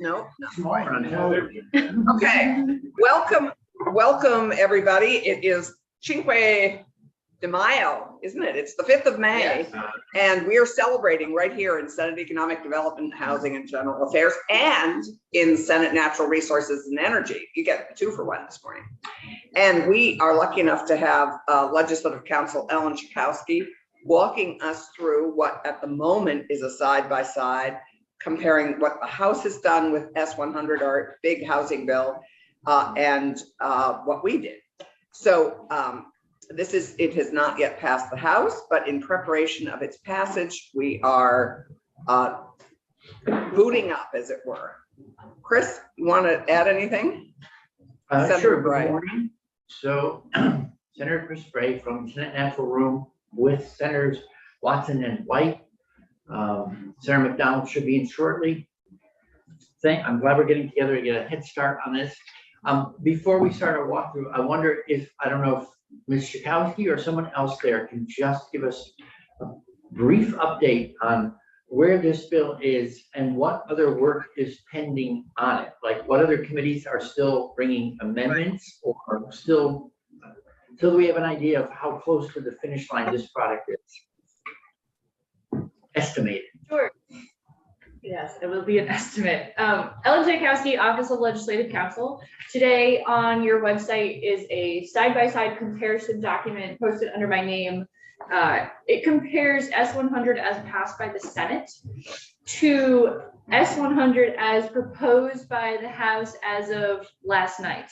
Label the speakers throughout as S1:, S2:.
S1: No. Okay. Welcome, everybody. It is Cinque de Mayo, isn't it? It's the 5th of May, yes. And we are celebrating right here in Senate Economic Development, Housing and General Affairs, and in Senate Natural Resources and Energy. You get 2 for 1 this morning. And we are lucky enough to have Legislative Counsel Ellen Schakowsky walking us through what at the moment is a side-by-side comparing what the House has done with S100, our big housing bill, and what we did. So it has not yet passed the House, but in preparation of its passage, we are booting up, as it were. Chris, you want to add anything?
S2: Sure. Good morning. So Senator Chris Bray from the Senate Natural Room with Senators Watson and White. Senator McDonald should be in shortly. I'm glad we're getting together to get a head start on this. Before we start our walkthrough, I wonder if, I don't know if Ms. Schakowsky or someone else there can just give us a brief update on where this bill is and what other work is pending on it. Like what other committees are still bringing amendments or still, until we have an idea of how close to the finish line this product is. Estimated.
S3: Sure. Yes, it will be an estimate. Ellen Schakowsky, Office of Legislative Counsel. Today on your website is a side-by-side comparison document posted under my name. It compares S100 as passed by the Senate to S100 as proposed by the House as of last night.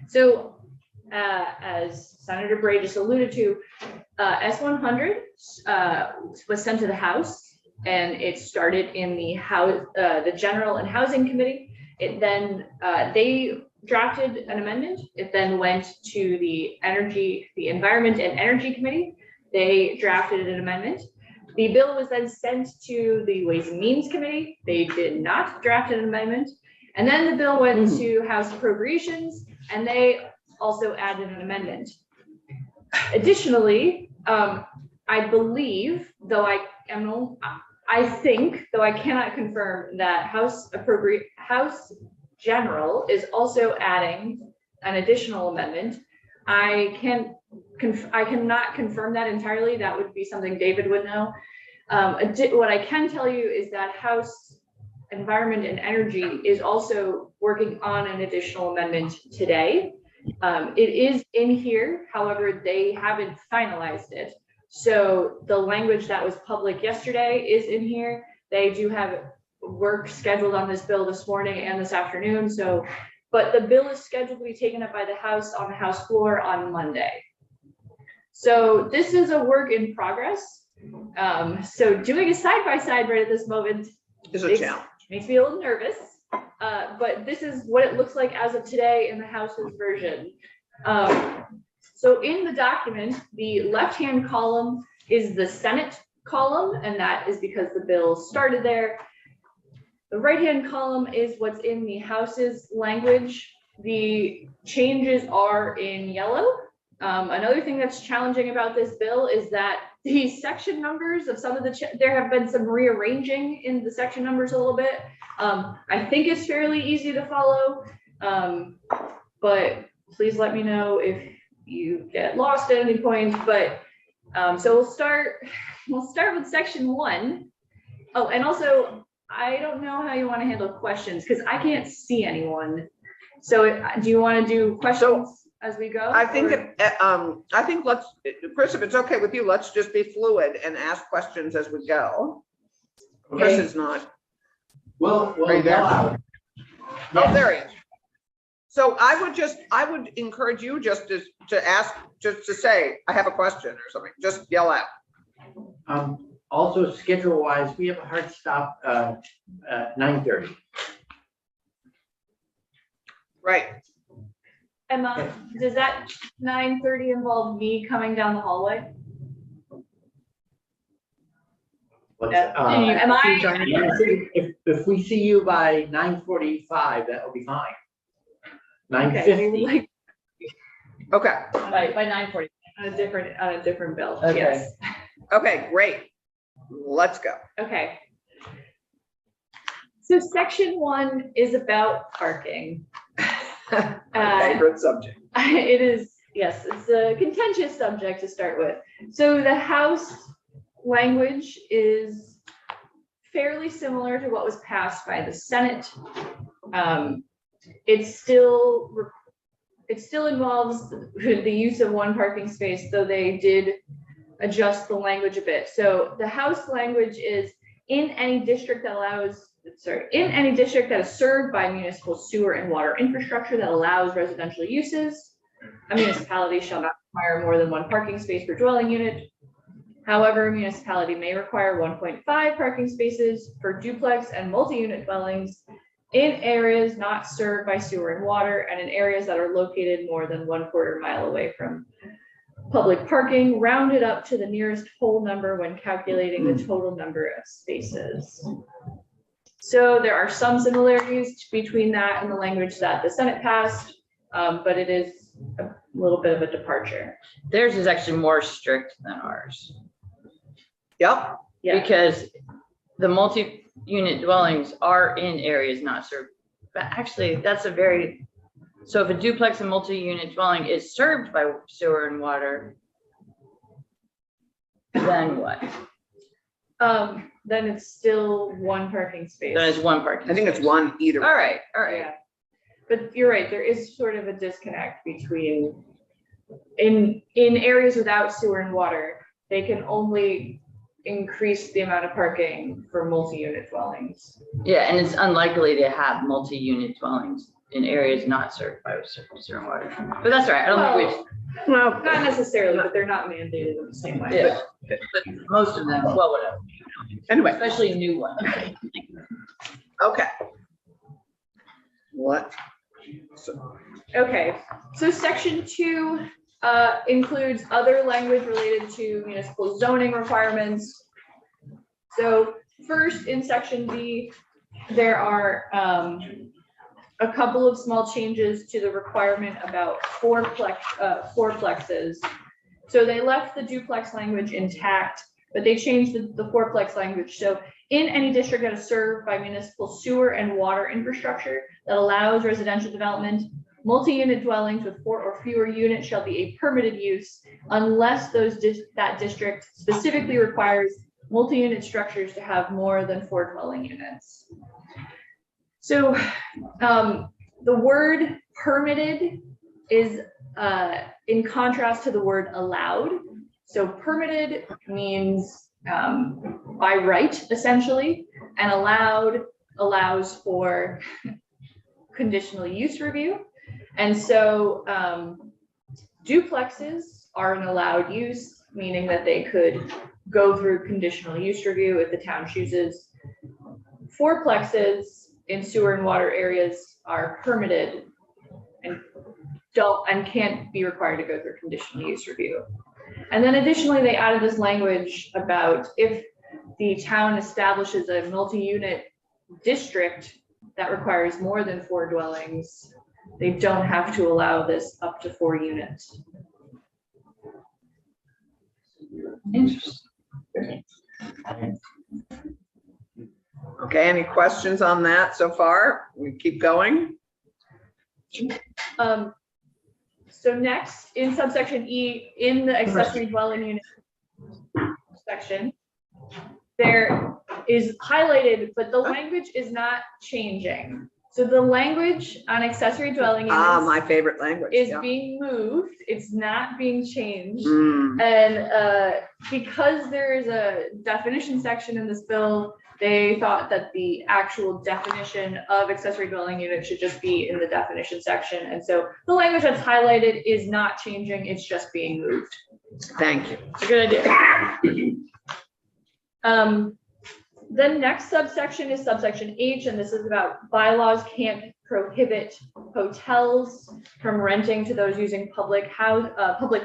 S3: So as Senator Bray just alluded to, S100 was sent to the House, and it started in the House, the General and Housing Committee. It then they drafted an amendment. It then went to the Environment and Energy Committee. They drafted an amendment. The bill was then sent to the Ways and Means Committee. They did not draft an amendment, and then the bill went to House Appropriations, and they also added an amendment. Additionally, I believe, though I think, though I cannot confirm, that House General is also adding an additional amendment. I cannot confirm that entirely. That would be something David would know. What I can tell you is that House Environment and Energy is also working on an additional amendment today. It is in here, however, they haven't finalized it. So the language that was public yesterday is in here. They do have work scheduled on this bill this morning and this afternoon. So, but the bill is scheduled to be taken up by the House on the House floor on Monday. So this is a work in progress. So doing a side-by-side right at this moment
S1: is a challenge.
S3: Makes me a little nervous. But this is what it looks like as of today in the House's version. So in the document, the left-hand column is the Senate column, and that is because the bill started there. The right-hand column is what's in the House's language. The changes are in yellow. Another thing that's challenging about this bill is that the section numbers of some of there have been some rearranging in the section numbers a little bit. I think it's fairly easy to follow, but please let me know if you get lost at any point. But so we'll start with section 1. Oh, and also I don't know how you want to handle questions because I can't see anyone. So do you want to do questions as we go?
S1: I think let's, Chris, if it's okay with you, let's just be fluid and ask questions as we go. Okay. Chris is not.
S2: Well,
S1: right there.
S2: Yeah.
S1: Oh, there he is. So I would encourage you just to ask, just to say, I have a question or something, just yell out.
S2: Also schedule wise, we have a hard stop at 9:30.
S1: Right.
S3: Emma, does that 9:30 involve me coming down the hallway?
S2: Am I? If we see you by 9:45, that will be fine. 9:50.
S1: Okay.
S3: By 9:40 on a different bill.
S2: Okay.
S3: Yes.
S1: Okay, great. Let's go.
S3: Okay. So section 1 is about parking.
S1: My favorite subject.
S3: It is, yes, it's a contentious subject to start with. So the House language is fairly similar to what was passed by the Senate. It still involves the use of one parking space, though they did adjust the language a bit. So the House language is in any district that is served by municipal sewer and water infrastructure that allows residential uses, a municipality shall not require more than one parking space per dwelling unit. However, a municipality may require 1.5 parking spaces for duplex and multi-unit dwellings in areas not served by sewer and water and in areas that are located more than 1/4 mile away from public parking, rounded up to the nearest whole number when calculating the total number of spaces. So there are some similarities between that and the language that the Senate passed, but it is a little bit of a departure.
S4: Theirs is actually more strict than ours
S1: Yep.
S3: Yeah,
S4: because the multi-unit dwellings are in areas not served. But actually, that's a very, so if a duplex and multi-unit dwelling is served by sewer and water, then what?
S3: then it's still one parking space.
S4: Then it's one parking.
S1: I think it's
S4: space.
S1: one either.
S4: All right, all right.
S3: Yeah, but you're right, there is sort of a disconnect between, in areas without sewer and water, they can only increase the amount of parking for multi-unit dwellings.
S4: Yeah, and it's unlikely to have multi-unit dwellings in areas not served by sewer and water. But that's all right. I don't think
S1: Well,
S3: Not necessarily, but they're not mandated in the same way.
S4: Yeah. But most of them, well, whatever,
S1: anyway,
S4: especially new ones.
S1: okay. What? So,
S3: Okay, so section 2 includes other language related to municipal zoning requirements. So first, in section B, there are a couple of small changes to the requirement about fourplexes. So they left the duplex language intact, but they changed the fourplex language. So in any district that is served by municipal sewer and water infrastructure that allows residential development, multi-unit dwellings with 4 or fewer units shall be a permitted use unless that district specifically requires multi-unit structures to have more than 4 dwelling units. So the word permitted is in contrast to the word allowed. So permitted means by right, essentially, and allowed allows for conditional use review. And so duplexes are an allowed use, meaning that they could go through conditional use review if the town chooses. Fourplexes in sewer and water areas are permitted and can't be required to go through conditional use review. And then additionally, they added this language about if the town establishes a multi-unit district that requires more than 4 dwellings, they don't have to allow this up to 4 units.
S4: Interesting.
S1: okay, any questions on that so far? We keep going.
S3: So next, in subsection E, in the accessory dwelling unit section, there is highlighted, but the language is not changing. So the language on accessory dwelling units
S1: My favorite language.
S3: is
S1: yeah.
S3: being moved. It's not being changed.
S1: Mm,
S3: And because there is a definition section in this bill, they thought that the actual definition of accessory dwelling unit should just be in the definition section. And so the language that's highlighted is not changing, it's just being moved.
S1: thank you.
S3: It's a good idea. The next subsection is subsection H, and this is about bylaws can't prohibit hotels from renting to those using public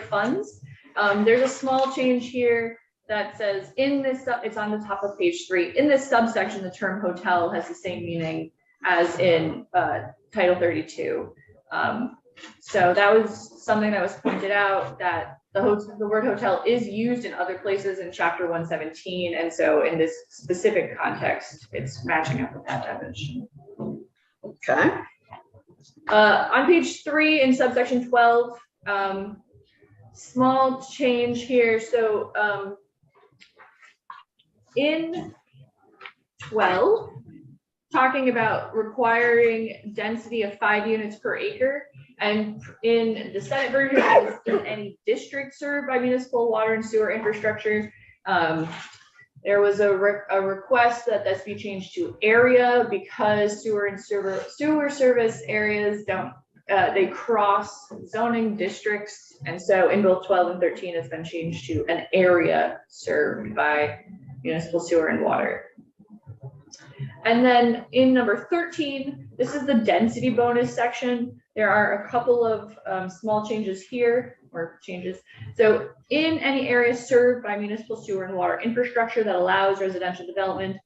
S3: funds. There's a small change here that says in this, it's on the top of page 3. In this subsection, the term hotel has the same meaning as in Title 32. So that was something that was pointed out, that the word hotel is used in other places in chapter 117. And so in this specific context, it's matching up with that definition.
S1: Okay.
S3: On page 3 in subsection 12, small change here. So in 12, talking about requiring density of 5 units per acre, and in the Senate version, it is in any district served by municipal water and sewer infrastructure. There was a request that this be changed to area, because sewer and sewer service areas they cross zoning districts. And so in both 12 and 13, it's been changed to an area served by municipal sewer and water. And then in number 13, this is the density bonus section. There are a couple of small changes here, or changes. So in any area served by municipal sewer and water infrastructure that allows residential development,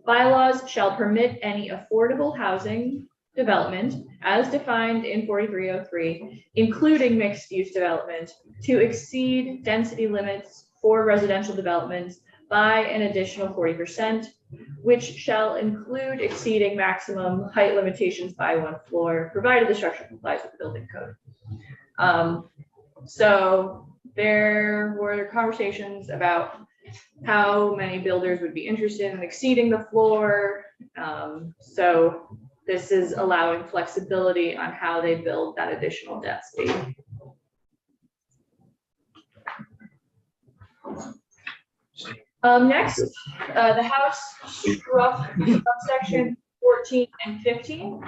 S3: bylaws shall permit any affordable housing development as defined in 4303, including mixed use development, to exceed density limits for residential developments by an additional 40%, which shall include exceeding maximum height limitations by 1 floor, provided the structure complies with the building code. So there were conversations about how many builders would be interested in exceeding the floor. So this is allowing flexibility on how they build that additional density. Next, the House struck subsection 14 and 15.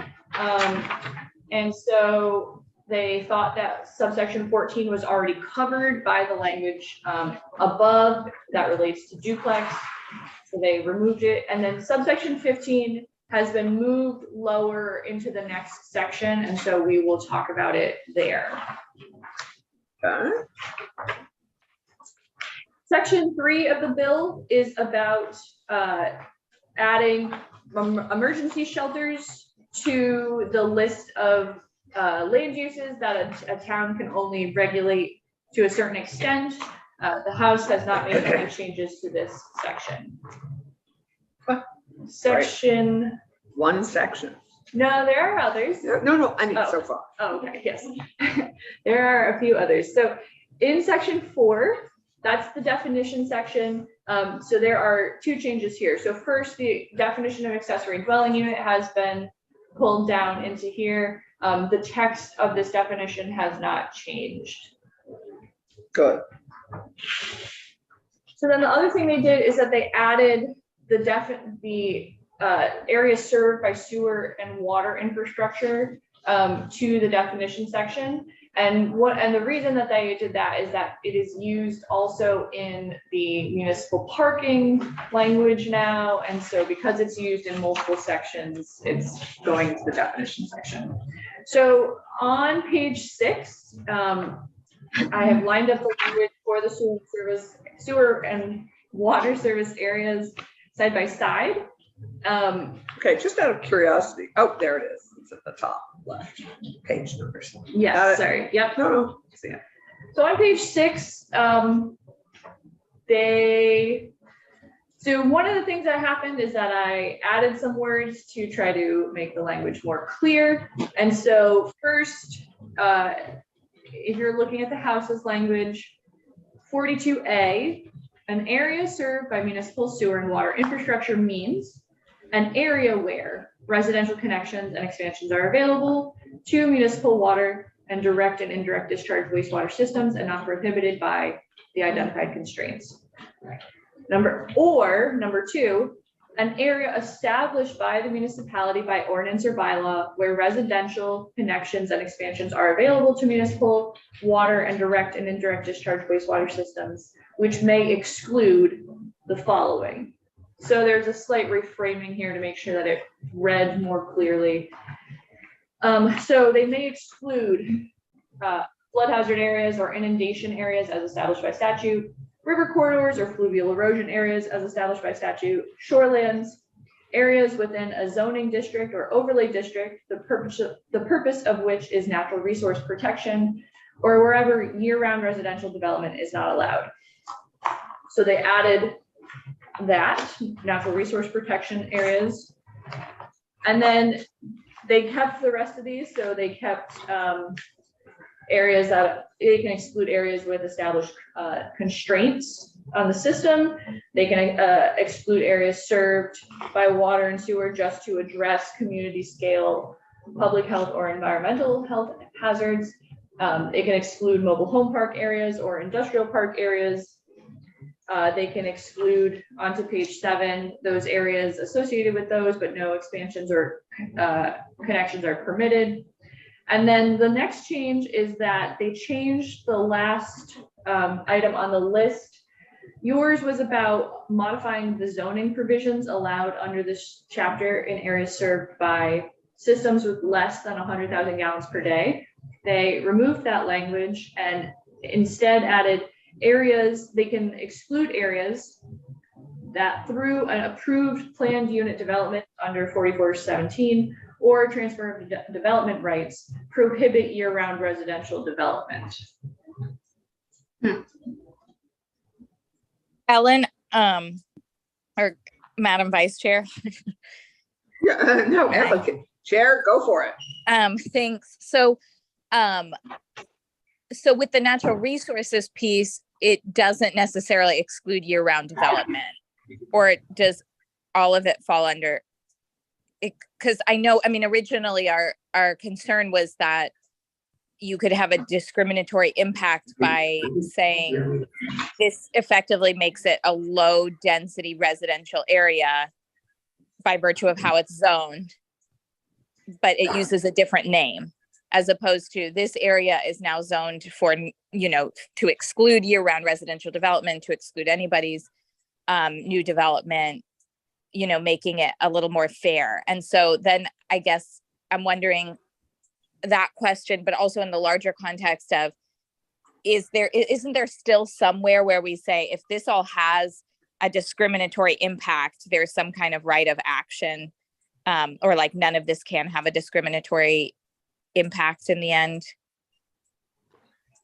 S3: And so they thought that subsection 14 was already covered by the language above that relates to duplex. So they removed it. And then subsection 15 has been moved lower into the next section. And so we will talk about it there.
S1: Okay.
S3: Section 3 of the bill is about adding emergency shelters to the list of land uses that a town can only regulate to a certain extent. The House has not made any changes to this section. Section.
S1: One section.
S3: No, there are others.
S1: No, I mean, so far.
S3: Oh, okay, yes. There are a few others. So in section 4, that's the definition section. So there are 2 changes here. So first, the definition of accessory dwelling unit has been pulled down into here. The text of this definition has not changed.
S1: Good.
S3: So then the other thing they did is that they added the area served by sewer and water infrastructure to the definition section. And the reason that they did that is that it is used also in the municipal parking language now. And so because it's used in multiple sections, it's going to the definition section. So on page 6, I have lined up the language for the sewer and water service areas side by side.
S1: Okay, just out of curiosity. Oh, there it is. It's at the top left. Page numbers.
S3: Yes, sorry. Yep.
S1: No.
S3: So on page 6, so one of the things that happened is that I added some words to try to make the language more clear. And so first, if you're looking at the House's language, 42A, an area served by municipal sewer and water infrastructure means an area where residential connections and expansions are available to municipal water and direct and indirect discharge wastewater systems and not prohibited by the identified constraints. Number 2, an area established by the municipality by ordinance or bylaw where residential connections and expansions are available to municipal water and direct and indirect discharge wastewater systems, which may exclude the following. So there's a slight reframing here to make sure that it read more clearly. So they may exclude flood hazard areas or inundation areas as established by statute, river corridors or fluvial erosion areas as established by statute, shorelands, areas within a zoning district or overlay district, the purpose of which is natural resource protection, or wherever year-round residential development is not allowed. So they added that, natural resource protection areas. And then they kept the rest of these, so they kept areas that they can exclude areas with established constraints on the system. They can exclude areas served by water and sewer just to address community scale public health or environmental health hazards. They can exclude mobile home park areas or industrial park areas. They can exclude onto page 7 those areas associated with those, but no expansions or connections are permitted. And then the next change is that they changed the last item on the list. Yours was about modifying the zoning provisions allowed under this chapter in areas served by systems with less than 100,000 gallons per day. They removed that language and instead added areas. They can exclude areas that through an approved planned unit development under 4417 or transfer of development rights prohibit year-round residential development.
S5: Ellen, or Madam Vice Chair.
S1: Yeah, no, Ellen, Chair, go for it.
S5: Thanks. So with the natural resources piece, it doesn't necessarily exclude year-round development, or does all of it fall under it? Because I know, I mean, originally our concern was that you could have a discriminatory impact by saying this effectively makes it a low density residential area by virtue of how it's zoned, but it uses a different name, as opposed to this area is now zoned for, you know, to exclude year-round residential development, to exclude anybody's new development, you know, making it a little more fair. And so then I guess I'm wondering that question, but also in the larger context of, isn't there still somewhere where we say, if this all has a discriminatory impact, there's some kind of right of action, or like none of this can have a discriminatory impact in the end?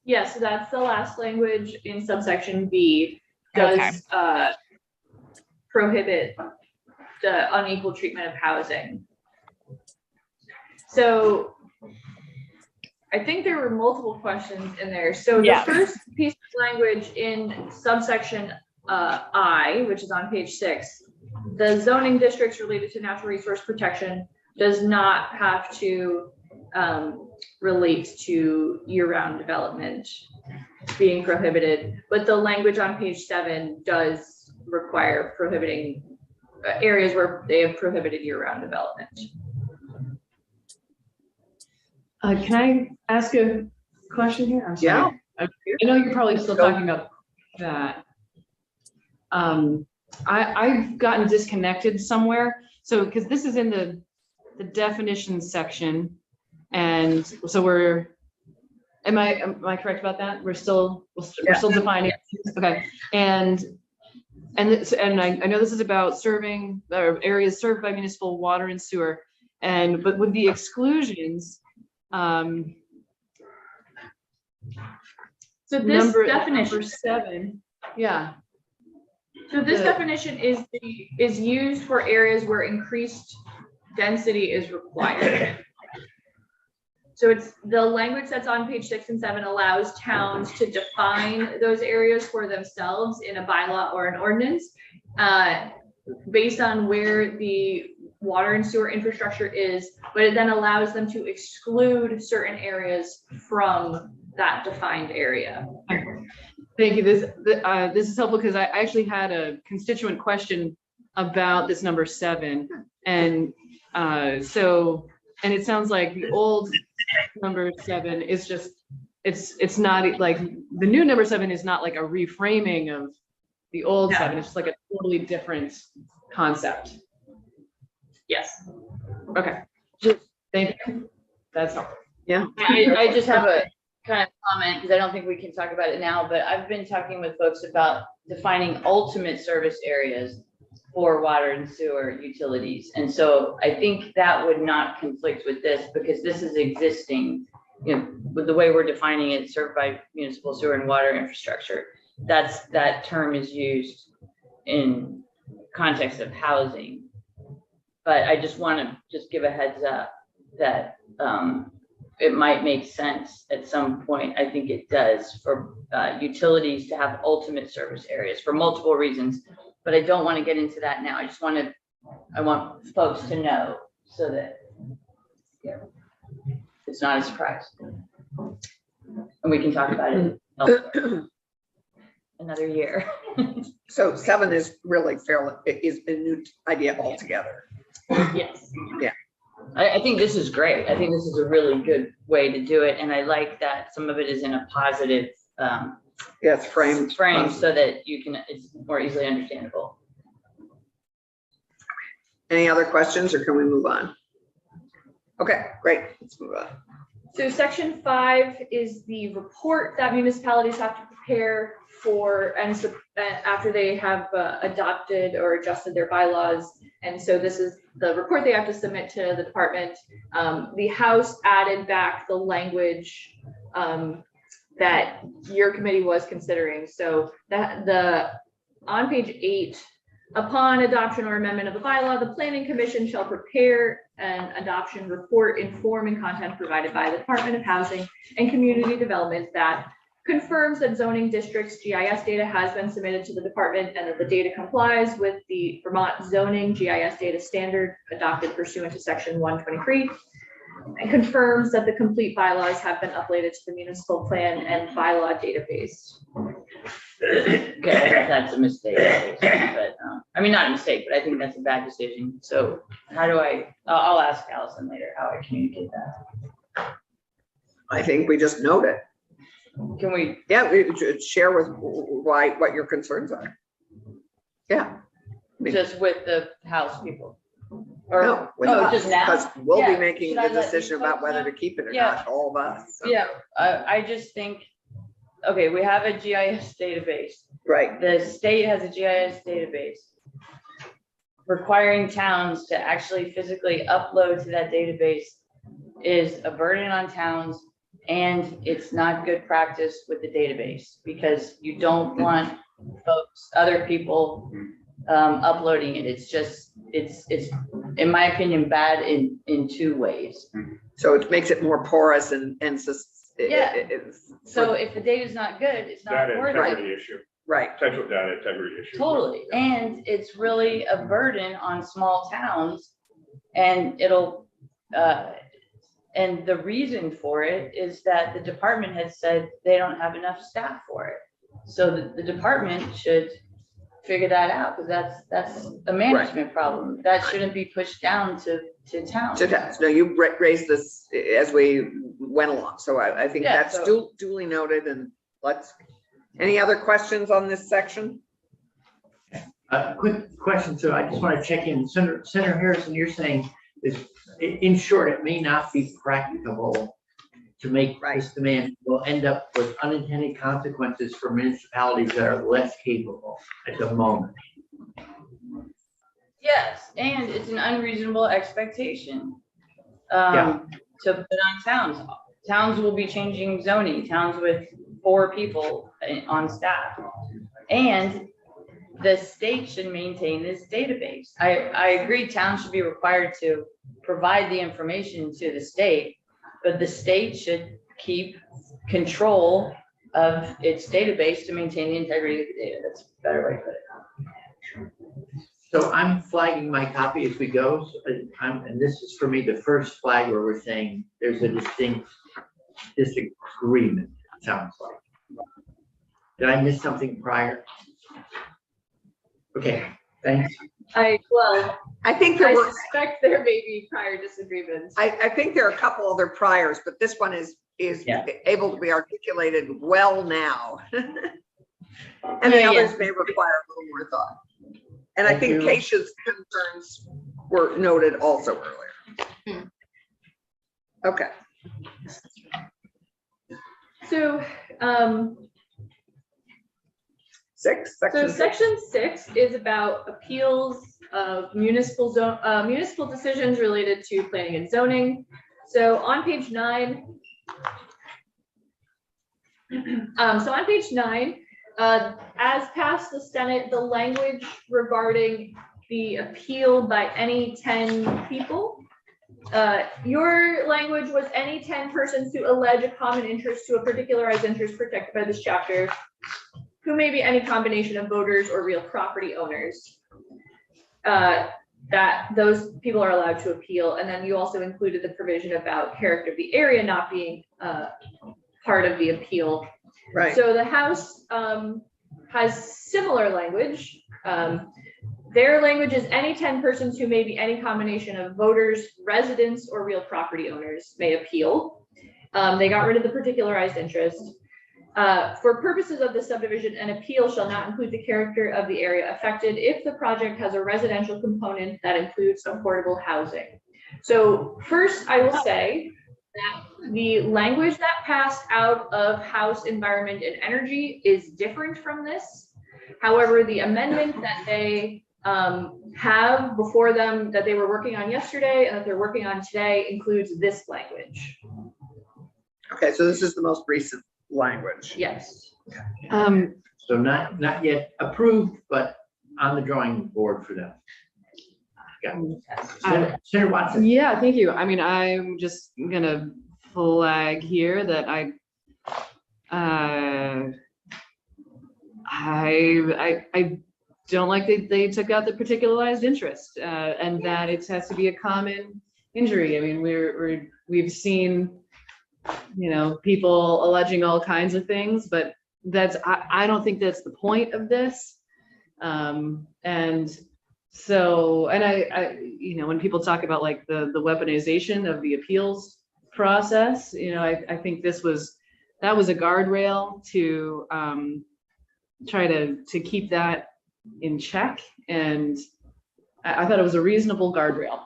S3: Yes, so that's the last language in subsection B, does prohibit the unequal treatment of housing. So I think there were multiple questions in there. So the first piece of language in subsection I, which is on page 6, the zoning districts related to natural resource protection does not have to relate to year-round development being prohibited, but the language on page 7 does require prohibiting areas where they have prohibited year-round development.
S6: Can I ask a question here? I'm sorry.
S1: Yeah.
S6: I know you're probably still talking about that. I've gotten disconnected somewhere. So, because this is in the definitions section. And so am I correct about that? We're still defining. Okay. And I know this is about serving areas served by municipal water and sewer. But with the exclusions,
S3: so this definition,
S6: number 7, yeah.
S3: So this definition is used for areas where increased density is required. So it's the language that's on page 6 and 7 allows towns to define those areas for themselves in a bylaw or an ordinance based on where the water and sewer infrastructure is, but it then allows them to exclude certain areas from that defined area.
S6: Thank you. This is helpful because I actually had a constituent question about this number 7, and it sounds like the old number 7 is just it's not like the new number 7 is not like a reframing of the old 7. It's just like a totally different concept.
S3: Yes.
S6: Okay. Thank you. That's helpful.
S1: Yeah.
S4: I just have a kind of comment, because I don't think we can talk about it now, but I've been talking with folks about defining ultimate service areas. for water and sewer utilities. And so I think that would not conflict with this because this is existing, you know, with the way we're defining it, served by municipal sewer and water infrastructure. That term is used in context of housing. But I just want to just give a heads up that it might make sense at some point. I think it does for utilities to have ultimate service areas for multiple reasons, but I don't want to get into that now. I want folks to know so that it's not a surprise. And we can talk about it elsewhere. Another year.
S1: So 7 is really fairly, it is a new idea altogether.
S3: Yes.
S4: I think this is great. I think this is a really good way to do it. And I like that some of it is in a positive
S1: Yes, framed.
S4: frame so that it's more easily understandable.
S1: Any other questions or can we move on? Okay, great. Let's move on.
S3: So section 5 is the report that municipalities have to prepare for after they have adopted or adjusted their bylaws. And so this is the report they have to submit to the department. The House added back the language that your committee was considering. So on page 8, upon adoption or amendment of the bylaw, the planning commission shall prepare an adoption report in form and content provided by the Department of Housing and Community Development that confirms that zoning districts GIS data has been submitted to the department and that the data complies with the Vermont zoning GIS data standard adopted pursuant to section 123, and confirms that the complete bylaws have been uploaded to the municipal plan and bylaw database.
S4: Okay, that's a mistake, but I mean, not a mistake, but I think that's a bad decision. So how do I'll ask Allison later how I communicate that.
S1: I think we just note it.
S4: Can we?
S1: Yeah, we should share with what your concerns are. Yeah.
S4: Just with the House people? Or,
S1: No, with
S4: oh,
S1: us,
S4: just now?
S1: because we'll
S4: Yeah.
S1: be making
S4: Should
S1: the
S4: I let
S1: decision
S4: these
S1: about
S4: folks
S1: whether
S4: know?
S1: to keep it or
S4: Yeah.
S1: not, all of us. So.
S4: Yeah, I just think, okay, we have a GIS database.
S1: Right,
S4: The state has a GIS database. Requiring towns to actually physically upload to that database is a burden on towns, and it's not good practice with the database because you don't want other people uploading it. It's just, it's in my opinion, bad in 2 ways.
S1: so it makes it more porous and
S4: Yeah.
S1: it's.
S4: So if the data is not good, it's not
S7: Data
S4: worth it.
S7: integrity issue,
S1: Right,
S7: potential data integrity issue.
S4: Totally, and it's really a burden on small towns, and and the reason for it is that the department has said they don't have enough staff for it. So the department should figure that out, because that's a management problem. That shouldn't be pushed down to towns.
S1: no, you raised this as we went along, so I think
S4: Yeah,
S1: that's
S4: so-
S1: duly noted, and any other questions on this section?
S2: Quick question, so I just want to check in, Senator Harrison, you're saying is, in short, it may not be practicable to make this demand, will end up with unintended consequences for municipalities that are less capable at the moment.
S4: Yes, and it's an unreasonable expectation
S2: Yeah.
S4: to put on towns. Towns will be changing zoning, towns with 4 people on staff. And the state should maintain this database. I agree towns should be required to provide the information to the state, but the state should keep control of its database to maintain the integrity of the data. That's a better way to put it.
S2: So I'm flagging my copy as we go, and this is for me the first flag where we're saying there's a distinct disagreement, it sounds like. Did I miss something prior? Okay, thanks.
S1: I think there
S3: I
S1: were,
S3: suspect there may be prior disagreements.
S1: I think there are a couple other priors, but this one is
S4: Yeah.
S1: able to be articulated well now. And the
S4: Yeah, yeah.
S1: others may require a little more thought. And I
S2: Thank
S1: think
S2: you.
S1: Keisha's concerns were noted also earlier. Okay,
S3: So,
S1: 6,
S3: So
S1: section 6.
S3: section 6 is about appeals of municipal decisions related to planning and zoning. So on page 9, as passed the Senate, the language regarding the appeal by any 10 people. Your language was any 10 persons who allege a common interest to a particularized interest protected by this chapter, who may be any combination of voters or real property owners. That those people are allowed to appeal. And then you also included the provision about character of the area not being part of the appeal.
S1: Right.
S3: So the House has similar language. Their language is any 10 persons who may be any combination of voters, residents, or real property owners may appeal. They got rid of the particularized interest. For purposes of the subdivision, an appeal shall not include the character of the area affected if the project has a residential component that includes affordable housing. So first, I will say that the language that passed out of House Environment and Energy is different from this. However, the amendment that they have before them that they were working on yesterday and that they're working on today includes this language.
S1: Okay, so this is the most recent language.
S3: Yes.
S2: So not yet approved, but on the drawing board for them. Senator Watson.
S6: Yeah, thank you. I mean, I'm just gonna flag here that I don't like that they took out the particularized interest, and that it has to be a common injury. I mean, we've seen, you know, people alleging all kinds of things, but I don't think that's the point of this. And so, and I, you know, when people talk about like the weaponization of the appeals process, you know, I think that was a guardrail to try to keep that in check. And I thought it was a reasonable guardrail.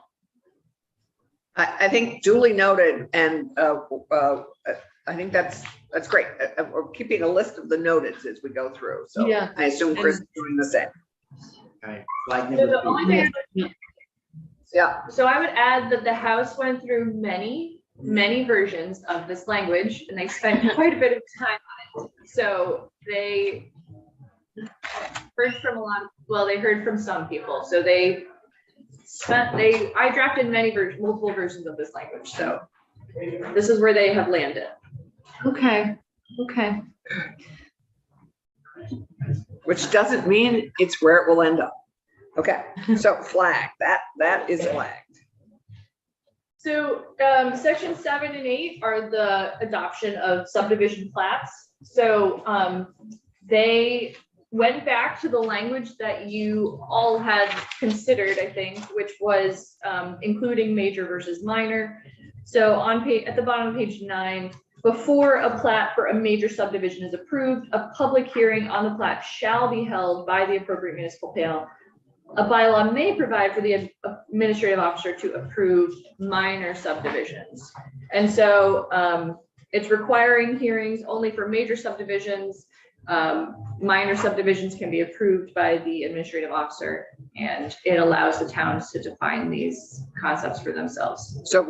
S1: I think duly noted, and I think that's great. We're keeping a list of the noted as we go through. So
S6: Yeah.
S1: I assume Chris is doing the same.
S2: Okay, flag
S3: So
S2: number
S3: the only thing
S1: Yeah.
S3: So I would add that the House went through many versions of this language, and they spent quite a bit of time on it. So they heard from they heard from some people. So I drafted multiple versions of this language. So this is where they have landed.
S6: Okay.
S1: Which doesn't mean it's where it will end up. Okay, so flag, that is flagged.
S3: So section 7 and 8 are the adoption of subdivision plats. So they went back to the language that you all had considered, I think, which was including major versus minor. So at the bottom of page 9, before a plat for a major subdivision is approved, a public hearing on the plat shall be held by the appropriate municipal panel. A bylaw may provide for the administrative officer to approve minor subdivisions. And so it's requiring hearings only for major subdivisions. Minor subdivisions can be approved by the administrative officer, and it allows the towns to define these concepts for themselves.
S1: So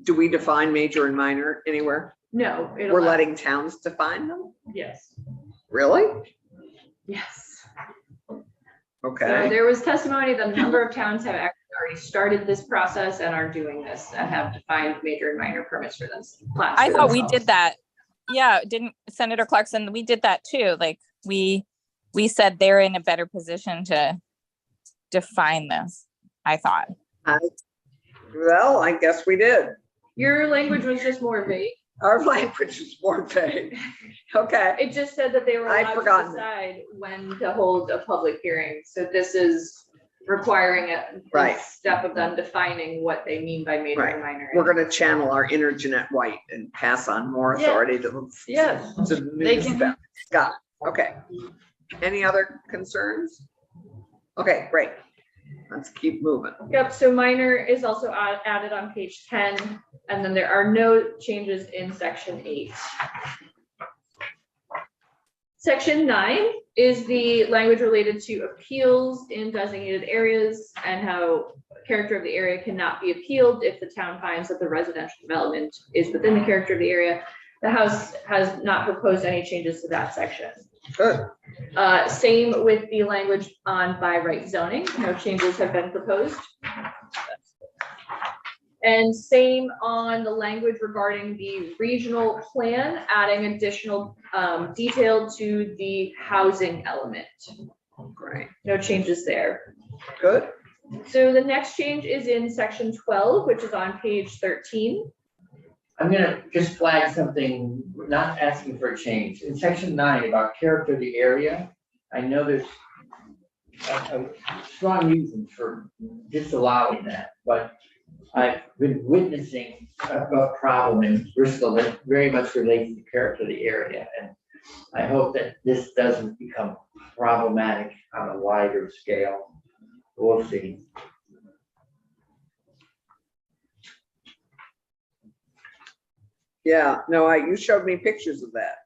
S1: do we define major and minor anywhere?
S3: No,
S1: We're letting towns define them?
S3: Yes.
S1: Really?
S3: Yes.
S1: Okay.
S3: So there was testimony that a number of towns have actually already started this process and are doing this and have defined major and minor permits for them.
S5: I thought we did that. Yeah, didn't Senator Clarkson, we did that too. Like we said they're in a better position to define this, I thought.
S1: Well, I guess we did.
S3: Your language was just more vague.
S1: Our language is more vague. Okay.
S3: It just said that they were
S1: I'd
S3: allowed to
S1: forgotten.
S3: decide when to hold a public hearing. So this is requiring a
S1: Right.
S3: step of them defining what they mean by major
S1: Right.
S3: and minor.
S1: We're going to channel our inner Jeanette White and pass on more
S3: Yeah.
S1: authority to
S3: Yes.
S1: the
S6: They
S1: news.
S6: can-
S1: Got it. Okay. Any other concerns? Okay, great. Let's keep moving.
S3: Yep, so minor is also added on page 10, and then there are no changes in section 8. Section 9 is the language related to appeals in designated areas and how character of the area cannot be appealed if the town finds that the residential development is within the character of the area. The House has not proposed any changes to that section.
S1: Good.
S3: Same with the language on by right zoning. No changes have been proposed. And same on the language regarding the regional plan, adding additional detail to the housing element.
S1: Great.
S3: No changes there.
S1: Good.
S3: So the next change is in section 12, which is on page 13.
S2: I'm gonna just flag something, not asking for a change. In section 9 about character of the area, I know there's a strong reason for disallowing that, but I've been witnessing a problem in Bristol that very much relates to character of the area. And I hope that this doesn't become problematic on a wider scale. We'll see.
S1: Yeah, no, you showed me pictures of that.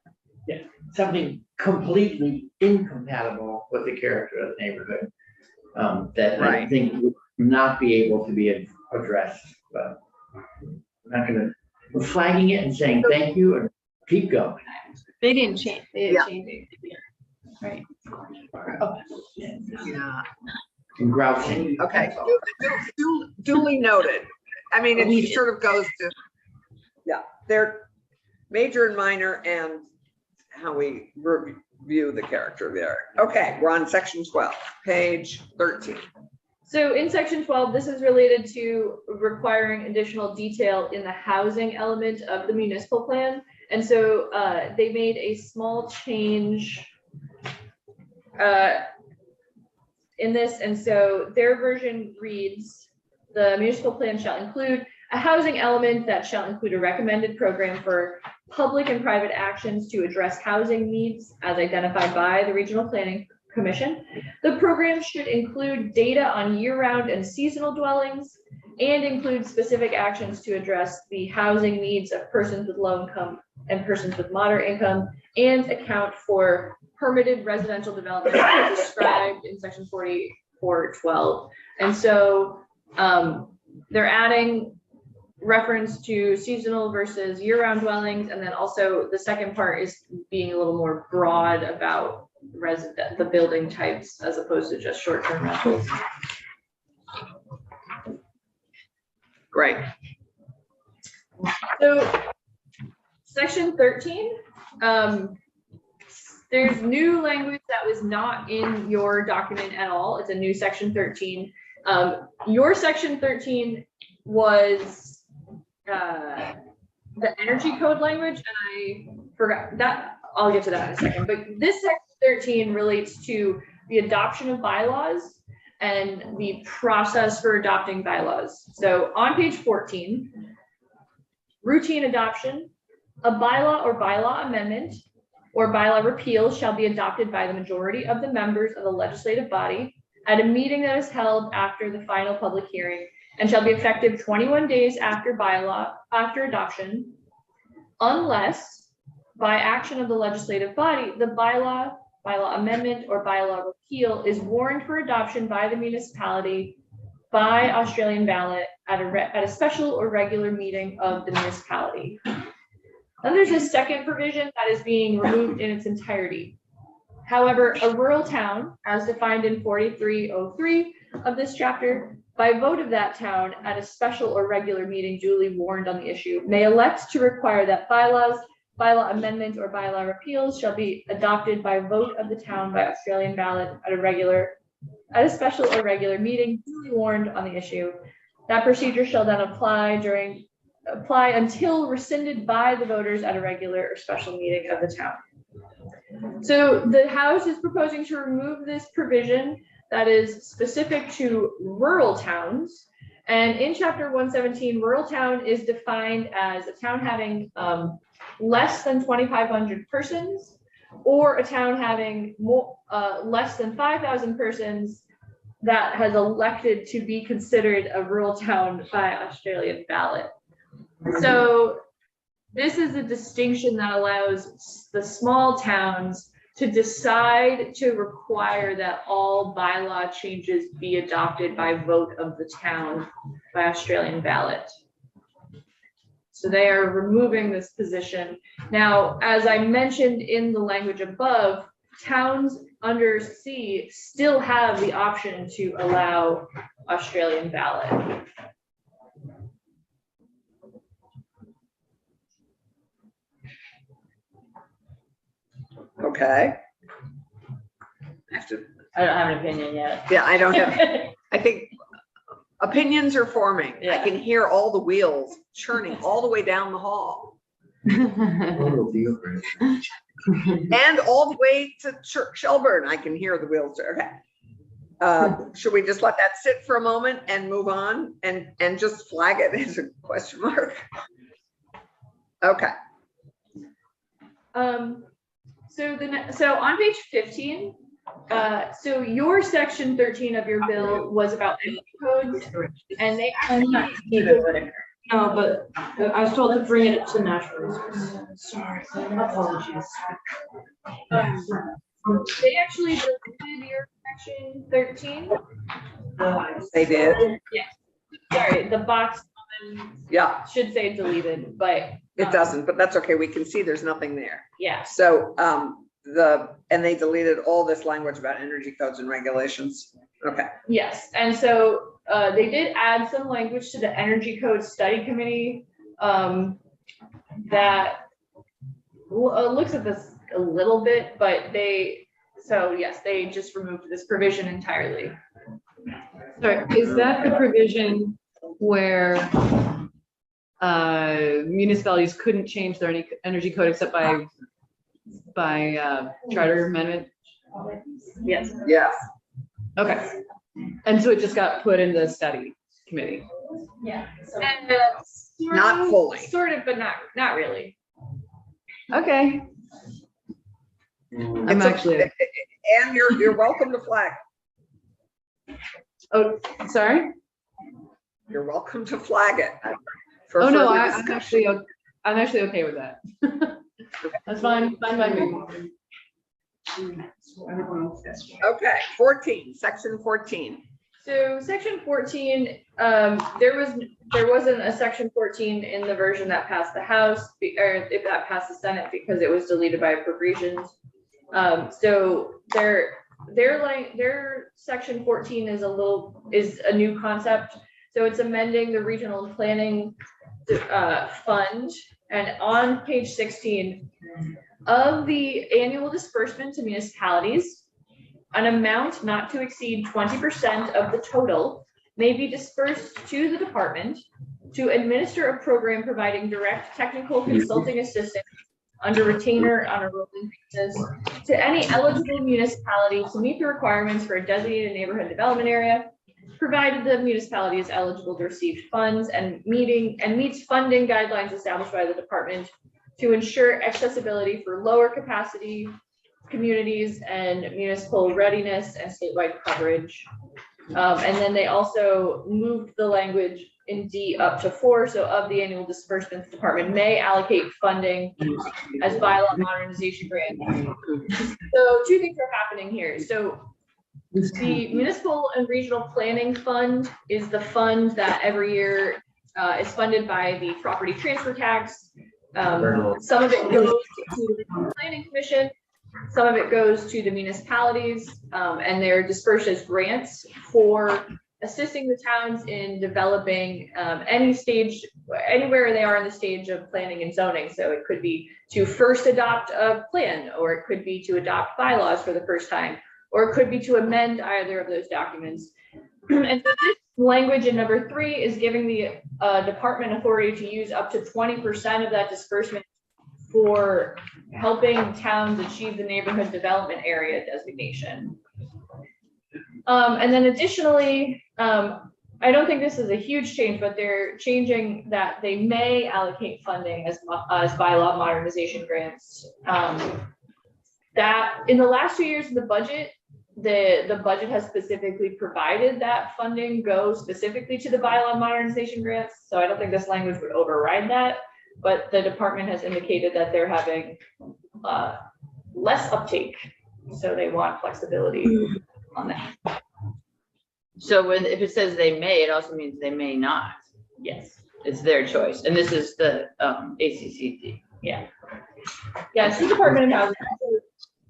S2: Something completely incompatible with the character of the neighborhood. That I
S1: Right.
S2: think would not be able to be addressed, but I'm not gonna, we're flagging it and saying thank you and keep going.
S6: They didn't change. They
S1: Yeah.
S6: didn't change it. Right.
S1: Yeah.
S2: And grousing.
S1: Okay, duly noted. I mean, it sort of goes to, yeah, they're major and minor and how we review the character there. Okay, we're on section 12, page 13.
S3: So in section 12, this is related to requiring additional detail in the housing element of the municipal plan. And so they made a small change in this. And so their version reads, the municipal plan shall include a housing element that shall include a recommended program for public and private actions to address housing needs as identified by the Regional Planning Commission. The program should include data on year-round and seasonal dwellings and include specific actions to address the housing needs of persons with low income and persons with moderate income and account for permitted residential development as described in section 4412. And so they're adding reference to seasonal versus year-round dwellings. And then also the second part is being a little more broad about the building types as opposed to just short-term rentals.
S1: Great.
S3: So section 13, there's new language that was not in your document at all. It's a new section 13. Your section 13 was the energy code language, and I forgot that. I'll get to that in a second. But this section 13 relates to the adoption of bylaws and the process for adopting bylaws. So on page 14, routine adoption, a bylaw or bylaw amendment or bylaw repeal shall be adopted by the majority of the members of the legislative body at a meeting that is held after the final public hearing and shall be effective 21 days after adoption, unless by action of the legislative body, the bylaw amendment or bylaw repeal is warned for adoption by the municipality by Australian ballot at a special or regular meeting of the municipality. Then there's a second provision that is being removed in its entirety. However, a rural town, as defined in 4303 of this chapter, by vote of that town at a special or regular meeting duly warned on the issue, may elect to require that bylaws, bylaw amendments, or bylaw repeals shall be adopted by vote of the town by Australian ballot at a special or regular meeting duly warned on the issue. That procedure shall then apply until rescinded by the voters at a regular or special meeting of the town. So the House is proposing to remove this provision that is specific to rural towns. And in chapter 117, rural town is defined as a town having less than 2,500 persons, or a town having less than 5,000 persons that has elected to be considered a rural town by Australian ballot. So this is a distinction that allows the small towns to decide to require that all bylaw changes be adopted by vote of the town by Australian ballot. So they are removing this position. Now, as I mentioned in the language above, towns under C still have the option to allow Australian ballot.
S1: Okay. I have to,
S4: I don't have an opinion yet.
S1: yeah, I don't have, I think opinions are forming. I
S4: Yeah.
S1: can hear all the wheels churning all the way down the hall and all the way to Shelburne. I can hear the wheels. Okay. Should we just let that sit for a moment and move on and just flag it as a question mark? Okay.
S3: So on page 15, so your section 13 of your bill was about energy codes, and they actually,
S6: No, but I was told to bring it to natural resources. Sorry, apologies.
S3: they actually deleted your section 13.
S1: They did.
S3: Sorry, the box
S1: Yeah,
S3: should say deleted, but
S1: it doesn't, but that's okay. We can see there's nothing there.
S3: yeah.
S1: So, and they deleted all this language about energy codes and regulations. Okay.
S3: Yes, and so they did add some language to the Energy Code Study Committee that looks at this a little bit, but yes, they just removed this provision entirely.
S6: Sorry, is that the provision where municipalities couldn't change their energy code except by charter amendment?
S3: Yes.
S1: Yes.
S6: Okay. And so it just got put in the study committee.
S3: Yeah.
S1: Not fully.
S3: Sort of, but not really.
S6: Okay. I'm
S1: It's
S6: actually,
S1: And you're welcome to flag.
S6: oh, sorry?
S1: You're welcome to flag it. For
S6: Oh, no,
S1: further
S6: I'm
S1: discussion.
S6: actually okay with that. That's fine by me.
S1: Okay, 14, section 14.
S3: So section 14, there wasn't a section 14 in the version that passed the House, or if that passed the Senate, because it was deleted by appropriations. So their section 14 is a new concept. So it's amending the regional planning fund, and on page 16 of the annual disbursement to municipalities, an amount not to exceed 20% of the total may be dispersed to the department to administer a program providing direct technical consulting assistance under retainer on a rolling basis to any eligible municipality to meet the requirements for a designated neighborhood development area, provided the municipality is eligible to receive funds and meets funding guidelines established by the department to ensure accessibility for lower capacity communities and municipal readiness and statewide coverage. And then they also moved the language in D up to 4. So of the annual disbursements, the department may allocate funding as bylaw modernization grant. So 2 things are happening here. So the municipal and regional planning fund is the fund that every year is funded by the property transfer tax. Some of it goes to the planning commission, some of it goes to the municipalities, and they're dispersed as grants for assisting the towns in developing anywhere they are in the stage of planning and zoning. So it could be to first adopt a plan, or it could be to adopt bylaws for the first time, or it could be to amend either of those documents. And so this language in number 3 is giving the department authority to use up to 20% of that disbursement for helping towns achieve the neighborhood development area designation. And then additionally, I don't think this is a huge change, but they're changing that they may allocate funding as bylaw modernization grants. That in the last 2 years of the budget, the budget has specifically provided that funding go specifically to the bylaw modernization grants. So I don't think this language would override that, but the department has indicated that they're having less uptake. So they want flexibility on that.
S4: So if it says they may, it also means they may not.
S3: Yes.
S4: It's their choice. And this is the ACCD.
S3: Yeah, it's the Department of Housing.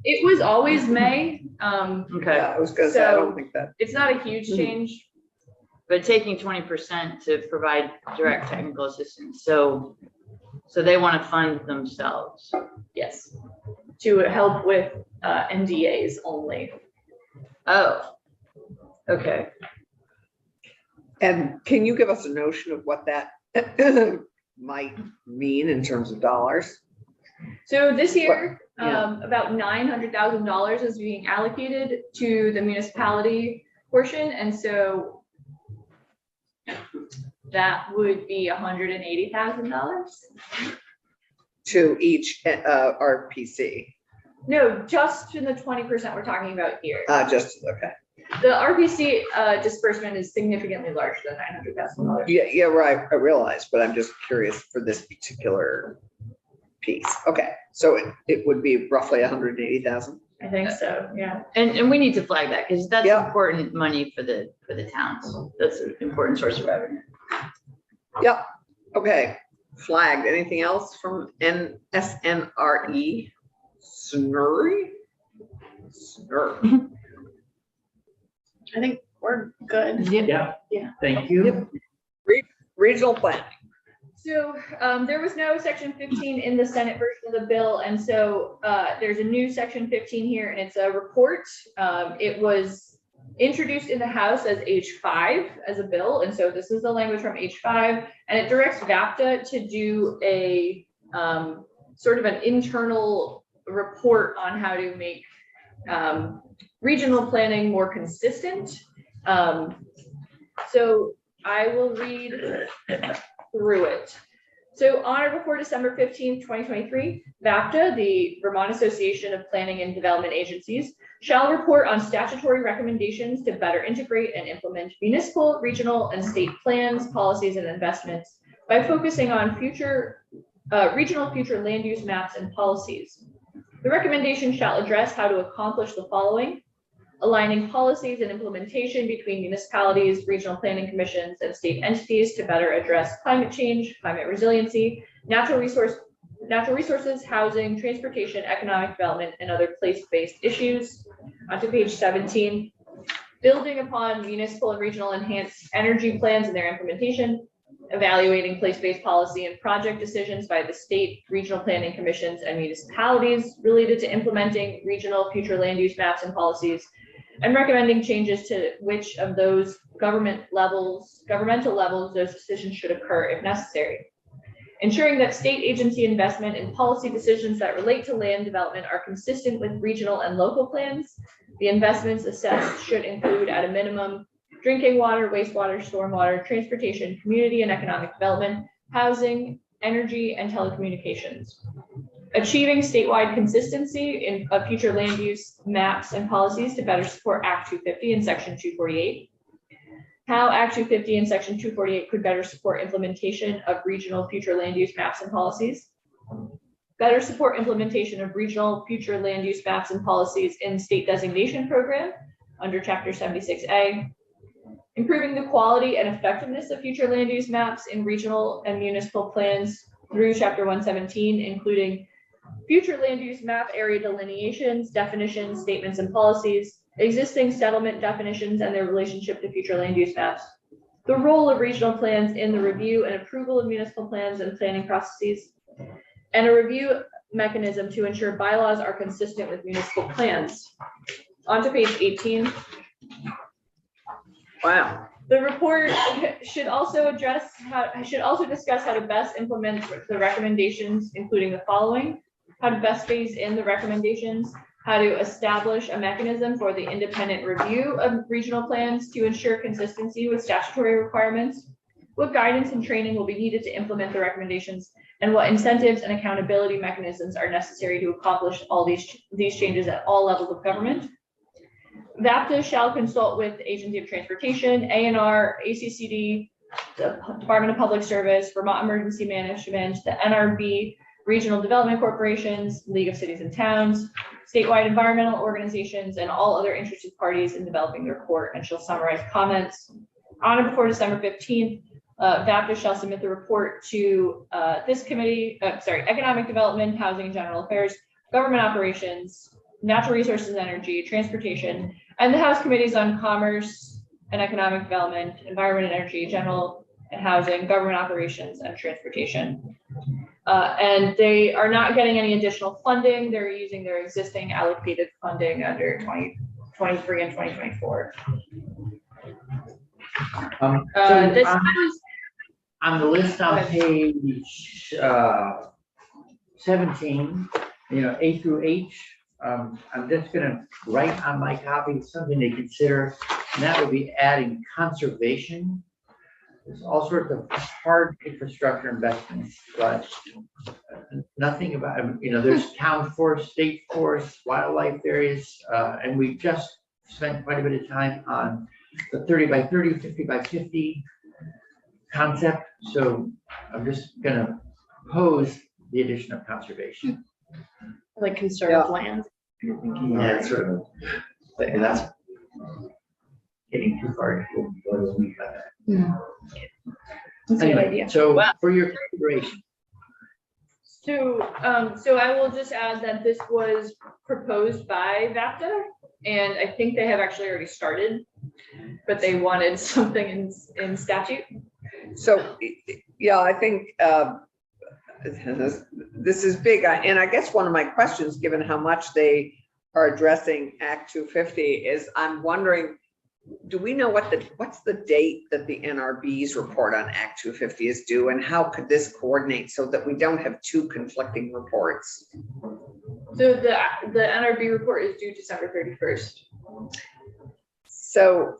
S3: It was always May.
S4: Okay.
S1: Yeah, I was gonna say, I don't think that,
S3: It's not a huge change.
S4: But taking 20% to provide direct technical assistance. So they want to fund themselves.
S3: Yes. To help with NDAs only.
S4: Oh, okay.
S1: and can you give us a notion of what that might mean in terms of dollars?
S3: So this year,
S1: Yeah.
S3: about $900,000 is being allocated to the municipality portion, and so that would be $180,000.
S1: To each RPC,
S3: No, just in the 20% we're talking about here.
S1: just, okay.
S3: The RPC disbursement is significantly larger than $900,000.
S1: Yeah, right, I realize, but I'm just curious for this particular piece. Okay, so it would be roughly 180,000?
S3: I think so, yeah.
S4: And we need to flag that because that's
S1: Yeah.
S4: important money for the towns. That's an important source of revenue.
S1: Yep, okay, flagged. Anything else from SNRE? SNRE? SNRE.
S7: I think we're good.
S2: Yeah.
S3: Yeah.
S2: Thank you.
S1: Regional planning.
S3: So there was no section 15 in the Senate version of the bill, and so there's a new section 15 here, and it's a report. It was introduced in the House as H5 as a bill, and so this is the language from H5, and it directs VAPTA to do a sort of an internal report on how to make regional planning more consistent. So I will read through it. So on or before December 15th, 2023, VAPTA, the Vermont Association of Planning and Development Agencies, shall report on statutory recommendations to better integrate and implement municipal, regional, and state plans, policies, and investments by focusing on regional future land use maps and policies. The recommendation shall address how to accomplish the following: aligning policies and implementation between municipalities, regional planning commissions, and state entities to better address climate change, climate resiliency, natural resources, housing, transportation, economic development, and other place-based issues. On to page 17, building upon municipal and regional enhanced energy plans and their implementation, evaluating place-based policy and project decisions by the state, regional planning commissions, and municipalities related to implementing regional future land use maps and policies, and recommending changes to which of those governmental levels those decisions should occur if necessary. Ensuring that state agency investment in policy decisions that relate to land development are consistent with regional and local plans. The investments assessed should include, at a minimum, drinking water, wastewater, stormwater, transportation, community and economic development, housing, energy, and telecommunications. Achieving statewide consistency of future land use maps and policies to better support Act 250 and Section 248. How Act 250 and Section 248 could better support implementation of regional future land use maps and policies. Better support implementation of regional future land use maps and policies in state designation program under Chapter 76A. Improving the quality and effectiveness of future land use maps in regional and municipal plans through Chapter 117, including future land use map area delineations, definitions, statements, and policies, existing settlement definitions and their relationship to future land use maps, the role of regional plans in the review and approval of municipal plans and planning processes, and a review mechanism to ensure bylaws are consistent with municipal plans. On to page 18.
S1: Wow.
S3: The report should also discuss how to best implement the recommendations, including the following: how to best phase in the recommendations, how to establish a mechanism for the independent review of regional plans to ensure consistency with statutory requirements, what guidance and training will be needed to implement the recommendations, and what incentives and accountability mechanisms are necessary to accomplish all these changes at all levels of government. VAPTA shall consult with the Agency of Transportation, ANR, ACCD, the Department of Public Service, Vermont Emergency Management, the NRB, Regional Development Corporations, League of Cities and Towns, statewide environmental organizations, and all other interested parties in developing the report, and shall summarize comments on or before December 15th. VAPTA shall submit the report to this committee, Economic Development, Housing and General Affairs, Government Operations, Natural Resources and Energy, Transportation, and the House Committees on Commerce and Economic Development, Environment and Energy, General and Housing, Government Operations, and Transportation. And they are not getting any additional funding. They're using their existing allocated funding under 2023 and 2024. This was
S2: On the list on page 17, A through H, I'm just gonna write on my copy something to consider, and that would be adding conservation. There's all sorts of hard infrastructure investments, but nothing about, there's town forest, state forest, wildlife areas, and we just spent quite a bit of time on the 30 by 30, 50 by 50 concept. So I'm just gonna pose the addition of conservation.
S7: Like conserved land.
S2: Yeah, sort of. And that's getting too far.
S7: That's a good
S2: Anyway,
S7: idea.
S2: so for your consideration,
S3: so I will just add that this was proposed by VAPTA, and I think they have actually already started, but they wanted something in statute.
S1: So, yeah, I think this is big. And I guess one of my questions, given how much they are addressing Act 250, is I'm wondering, do we know what's the date that the NRB's report on Act 250 is due, and how could this coordinate so that we don't have two conflicting reports?
S3: So the NRB report is due December 31st.
S1: So,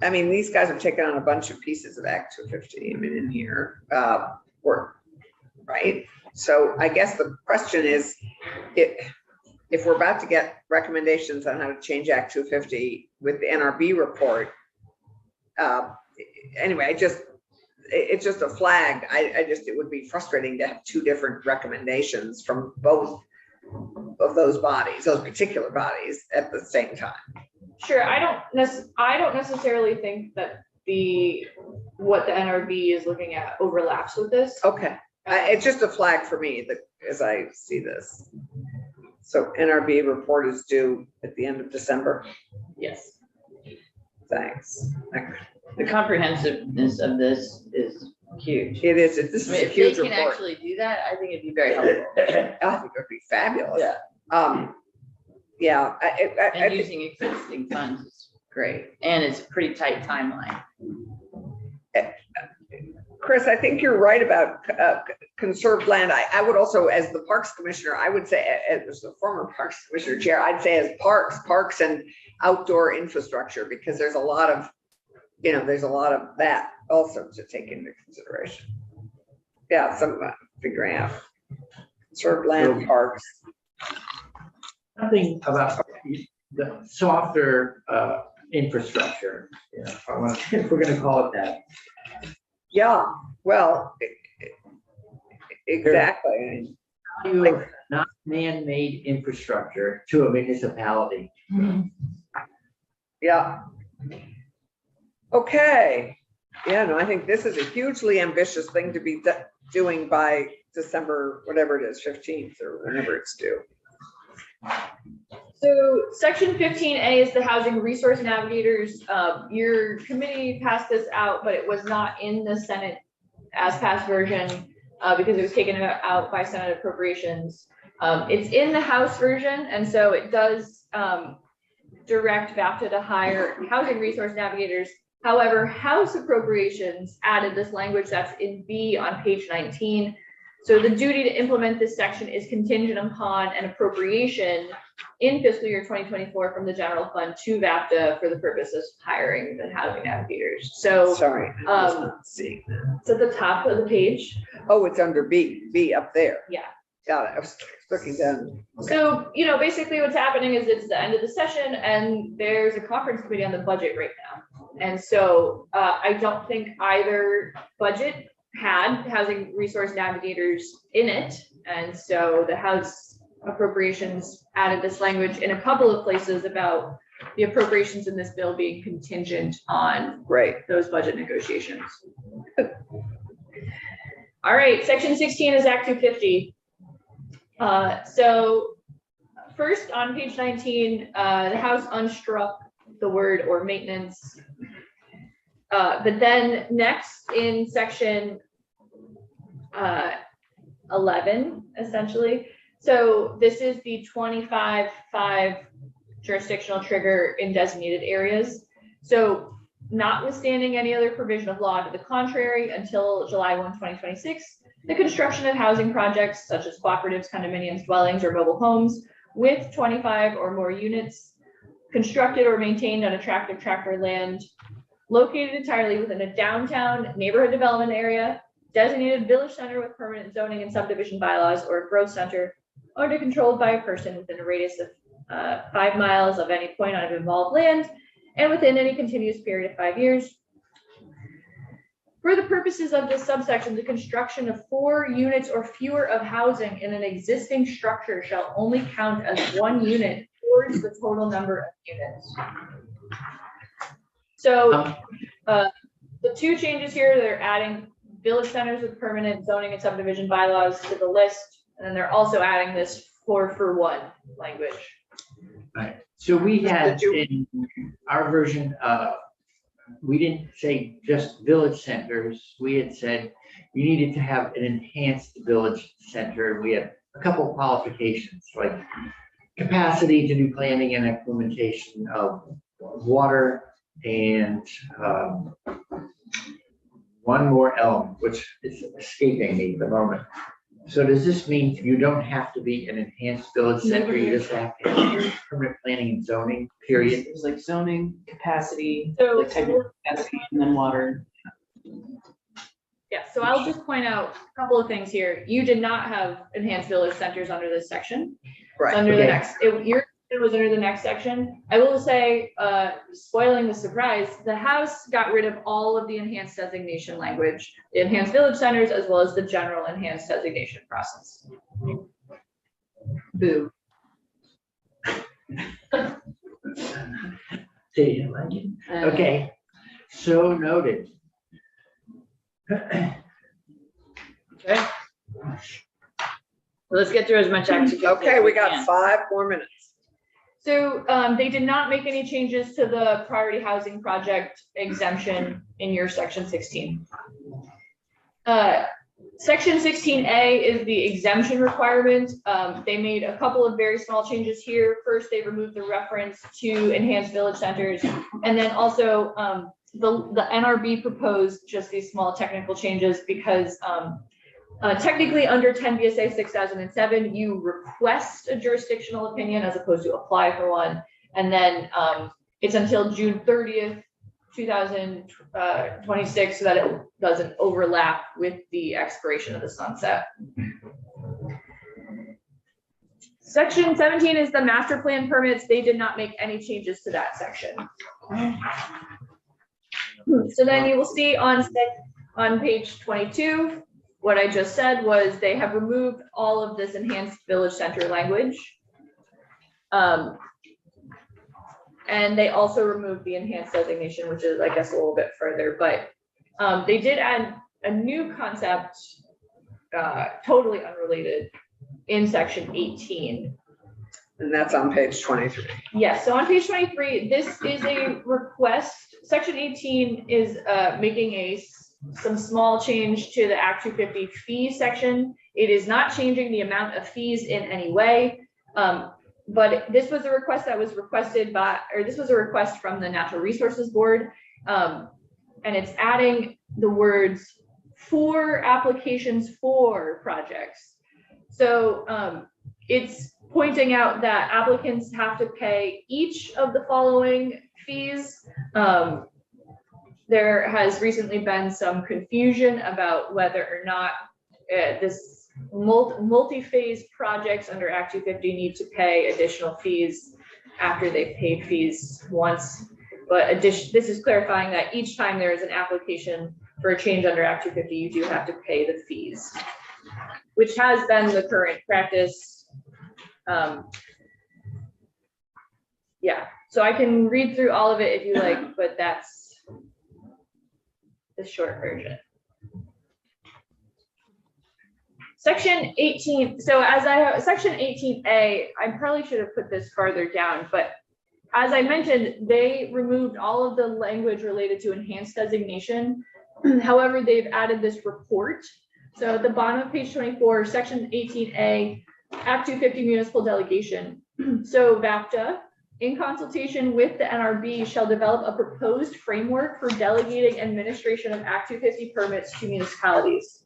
S1: I mean, these guys have taken on a bunch of pieces of Act 250, I mean, in here, right? So I guess the question is, if we're about to get recommendations on how to change Act 250 with the NRB report, anyway, it's just a flag. It would be frustrating to have two different recommendations from both of those bodies, those particular bodies, at the same time.
S3: Sure, I don't necessarily think that what the NRB is looking at overlaps with this.
S1: Okay, it's just a flag for me as I see this. So NRB report is due at the end of December.
S3: Yes.
S1: Thanks.
S4: The comprehensiveness of this is huge.
S1: It is. This is a
S4: If they
S1: huge
S4: can
S1: report.
S4: actually do that, I think it'd be very helpful.
S1: I think it would be fabulous.
S4: Yeah.
S1: Yeah. I
S4: And
S1: think
S4: using existing funds is
S1: great.
S4: and it's a pretty tight timeline.
S1: Chris, I think you're right about conserved land. I would also, as the Parks Commissioner, I would say, as the former Parks Commissioner chair, I'd say as parks and outdoor infrastructure, because there's a lot of that also to take into consideration. Yeah, some figuring out conserved land, parks.
S2: something about the softer infrastructure, if we're gonna call it that.
S1: Yeah, well, exactly.
S2: Value of not man-made infrastructure to a municipality.
S1: Yeah. Okay. Yeah, no, I think this is a hugely ambitious thing to be doing by December, whatever it is, 15th or whenever it's due.
S3: So section 15A is the housing resource navigators. Your committee passed this out, but it was not in the Senate as passed version because it was taken out by Senate appropriations. It's in the House version, and so it does direct VAPTA to hire housing resource navigators. However, House appropriations added this language that's in B on page 19. So the duty to implement this section is contingent upon an appropriation in fiscal year 2024 from the general fund to VAPTA for the purpose of hiring the housing navigators. So
S1: Sorry, I'm just not seeing that.
S3: it's at the top of the page.
S1: Oh, it's under B up there.
S3: Yeah.
S1: Got it. I was looking down.
S3: So, basically what's happening is it's the end of the session and there's a conference committee on the budget right now. And so I don't think either budget had housing resource navigators in it. And so the House appropriations added this language in a couple of places about the appropriations in this bill being contingent on
S1: Great.
S3: those budget negotiations. All right, section 16 is Act 250. So first on page 19, the House unstruck the word or maintenance. But then next in section 11, essentially. So this is the 25.5 jurisdictional trigger in designated areas. So notwithstanding any other provision of law to the contrary, until July 1, 2026, the construction of housing projects such as cooperatives, condominiums, dwellings, or mobile homes with 25 or more units constructed or maintained on attractive tract or land located entirely within a downtown neighborhood development area, designated village center with permanent zoning and subdivision bylaws, or a growth center owned or controlled by a person within a radius of 5 miles of any point on involved land and within any continuous period of 5 years. For the purposes of this subsection, the construction of 4 units or fewer of housing in an existing structure shall only count as 1 unit towards the total number of units. So the 2 changes here, they're adding village centers with permanent zoning and subdivision bylaws to the list, and then they're also adding this 4-for-1 language.
S2: Right. So we had in our version, we didn't say just village centers. We had said you needed to have an enhanced village center. We had a couple of qualifications like capacity to do planning and implementation of water and one more element, which is escaping me at the moment. So does this mean you don't have to be an enhanced village center, you just have to have permanent planning and zoning, period?
S6: There's like zoning, capacity,
S3: So,
S6: like type of capacity, and then water.
S3: yeah, so I'll just point out a couple of things here. You did not have enhanced village centers under this section. It's
S1: Right.
S3: under the
S2: Okay.
S3: next, it was under the next section. I will say, spoiling the surprise, the House got rid of all of the enhanced designation language, the enhanced village centers, as well as the general enhanced designation process. Boo.
S2: See, you like it? Okay, so noted.
S4: Okay. Let's get through as much activity.
S1: Okay, we got 5 more minutes.
S3: So they did not make any changes to the priority housing project exemption in your section 16. Section 16A is the exemption requirement. They made a couple of very small changes here. First, they removed the reference to enhanced village centers. And then also the NRB proposed just these small technical changes because technically under 10 VSA 6007, you request a jurisdictional opinion as opposed to apply for one. And then it's until June 30th, 2026, so that it doesn't overlap with the expiration of the sunset. Section 17 is the master plan permits. They did not make any changes to that section. So then you will see on page 22, what I just said was they have removed all of this enhanced village center language. And they also removed the enhanced designation, which is, I guess, a little bit further, but they did add a new concept, totally unrelated, in section 18.
S1: And that's on page 23.
S3: Yes, so on page 23, this is a request. Section 18 is making some small change to the Act 250 fee section. It is not changing the amount of fees in any way. But this was a request that was requested this was a request from the Natural Resources Board. And it's adding the words for applications for projects. So it's pointing out that applicants have to pay each of the following fees. There has recently been some confusion about whether or not this multi-phase projects under Act 250 need to pay additional fees after they've paid fees once. But this is clarifying that each time there is an application for a change under Act 250, you do have to pay the fees, which has been the current practice Yeah, so I can read through all of it if you like, but that's the short version. Section 18, so as I have, section 18A, I probably should have put this farther down, but as I mentioned, they removed all of the language related to enhanced designation. However, they've added this report. So at the bottom of page 24, section 18A, Act 250 municipal delegation. So VAPTA, in consultation with the NRB, shall develop a proposed framework for delegating administration of Act 250 permits to municipalities.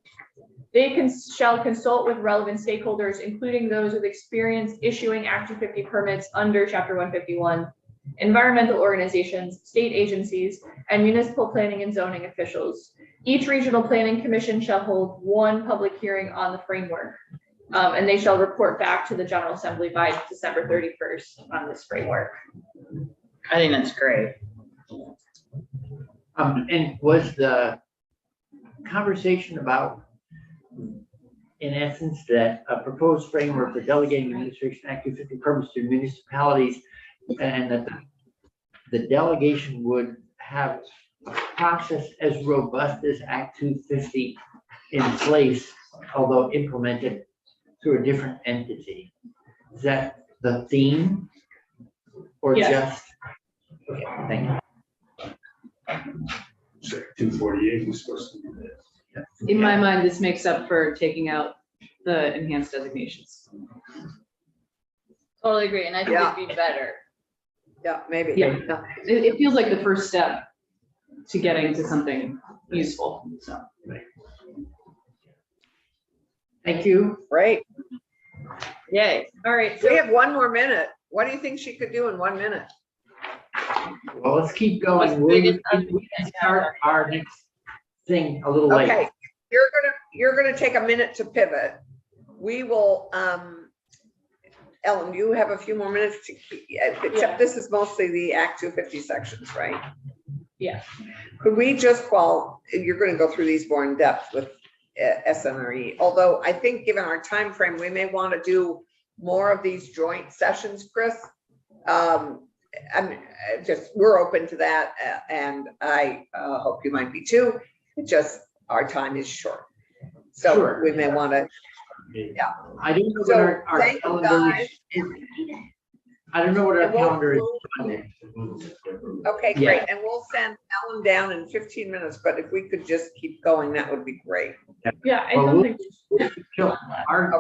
S3: They shall consult with relevant stakeholders, including those with experience issuing Act 250 permits under Chapter 151, environmental organizations, state agencies, and municipal planning and zoning officials. Each regional planning commission shall hold one public hearing on the framework, and they shall report back to the General Assembly by December 31st on this framework.
S4: I think that's great.
S2: And was the conversation about, in essence, that a proposed framework for delegating administration Act 250 permits to municipalities, and that the delegation would have a process as robust as Act 250 in place, although implemented through a different entity? Is that the theme? Or
S3: Yes.
S2: just? Okay, thank you.
S8: So 248 was supposed to be this.
S6: In my mind, this makes up for taking out the enhanced designations.
S4: Totally agree, and I think
S1: Yeah.
S4: it'd be better.
S1: Yeah, maybe.
S6: Yeah. It feels like the first step to getting to something useful, so.
S2: Thank you.
S1: Great.
S4: Yay.
S3: All right,
S1: We
S3: so
S1: have one more minute. What do you think she could do in 1 minute?
S2: Well, let's keep
S4: What's
S2: going.
S4: the
S2: We
S4: biggest
S2: can start our next thing a little later.
S1: Okay, you're gonna take a minute to pivot. We will, Ellen, you have a few more minutes to keep, except this is mostly the Act 250 sections, right?
S3: Yeah.
S1: Could we just, well, you're gonna go through these more in depth with SNRE, although I think given our time frame, we may want to do more of these joint sessions, Chris. I'm just, we're open to that, and I hope you might be too. It just, our time is short. So
S2: Sure.
S1: we may want to,
S2: I don't know what
S1: so
S2: our
S1: thank you
S2: calendar
S1: guys.
S2: is. I don't know what our
S1: And we'll-
S2: calendar is.
S1: Okay,
S2: Yeah.
S1: great. And we'll send Ellen down in 15 minutes, but if we could just keep going, that would be great.
S3: yeah, I
S2: Well,
S3: don't
S2: we'll-
S3: think,
S2: Our,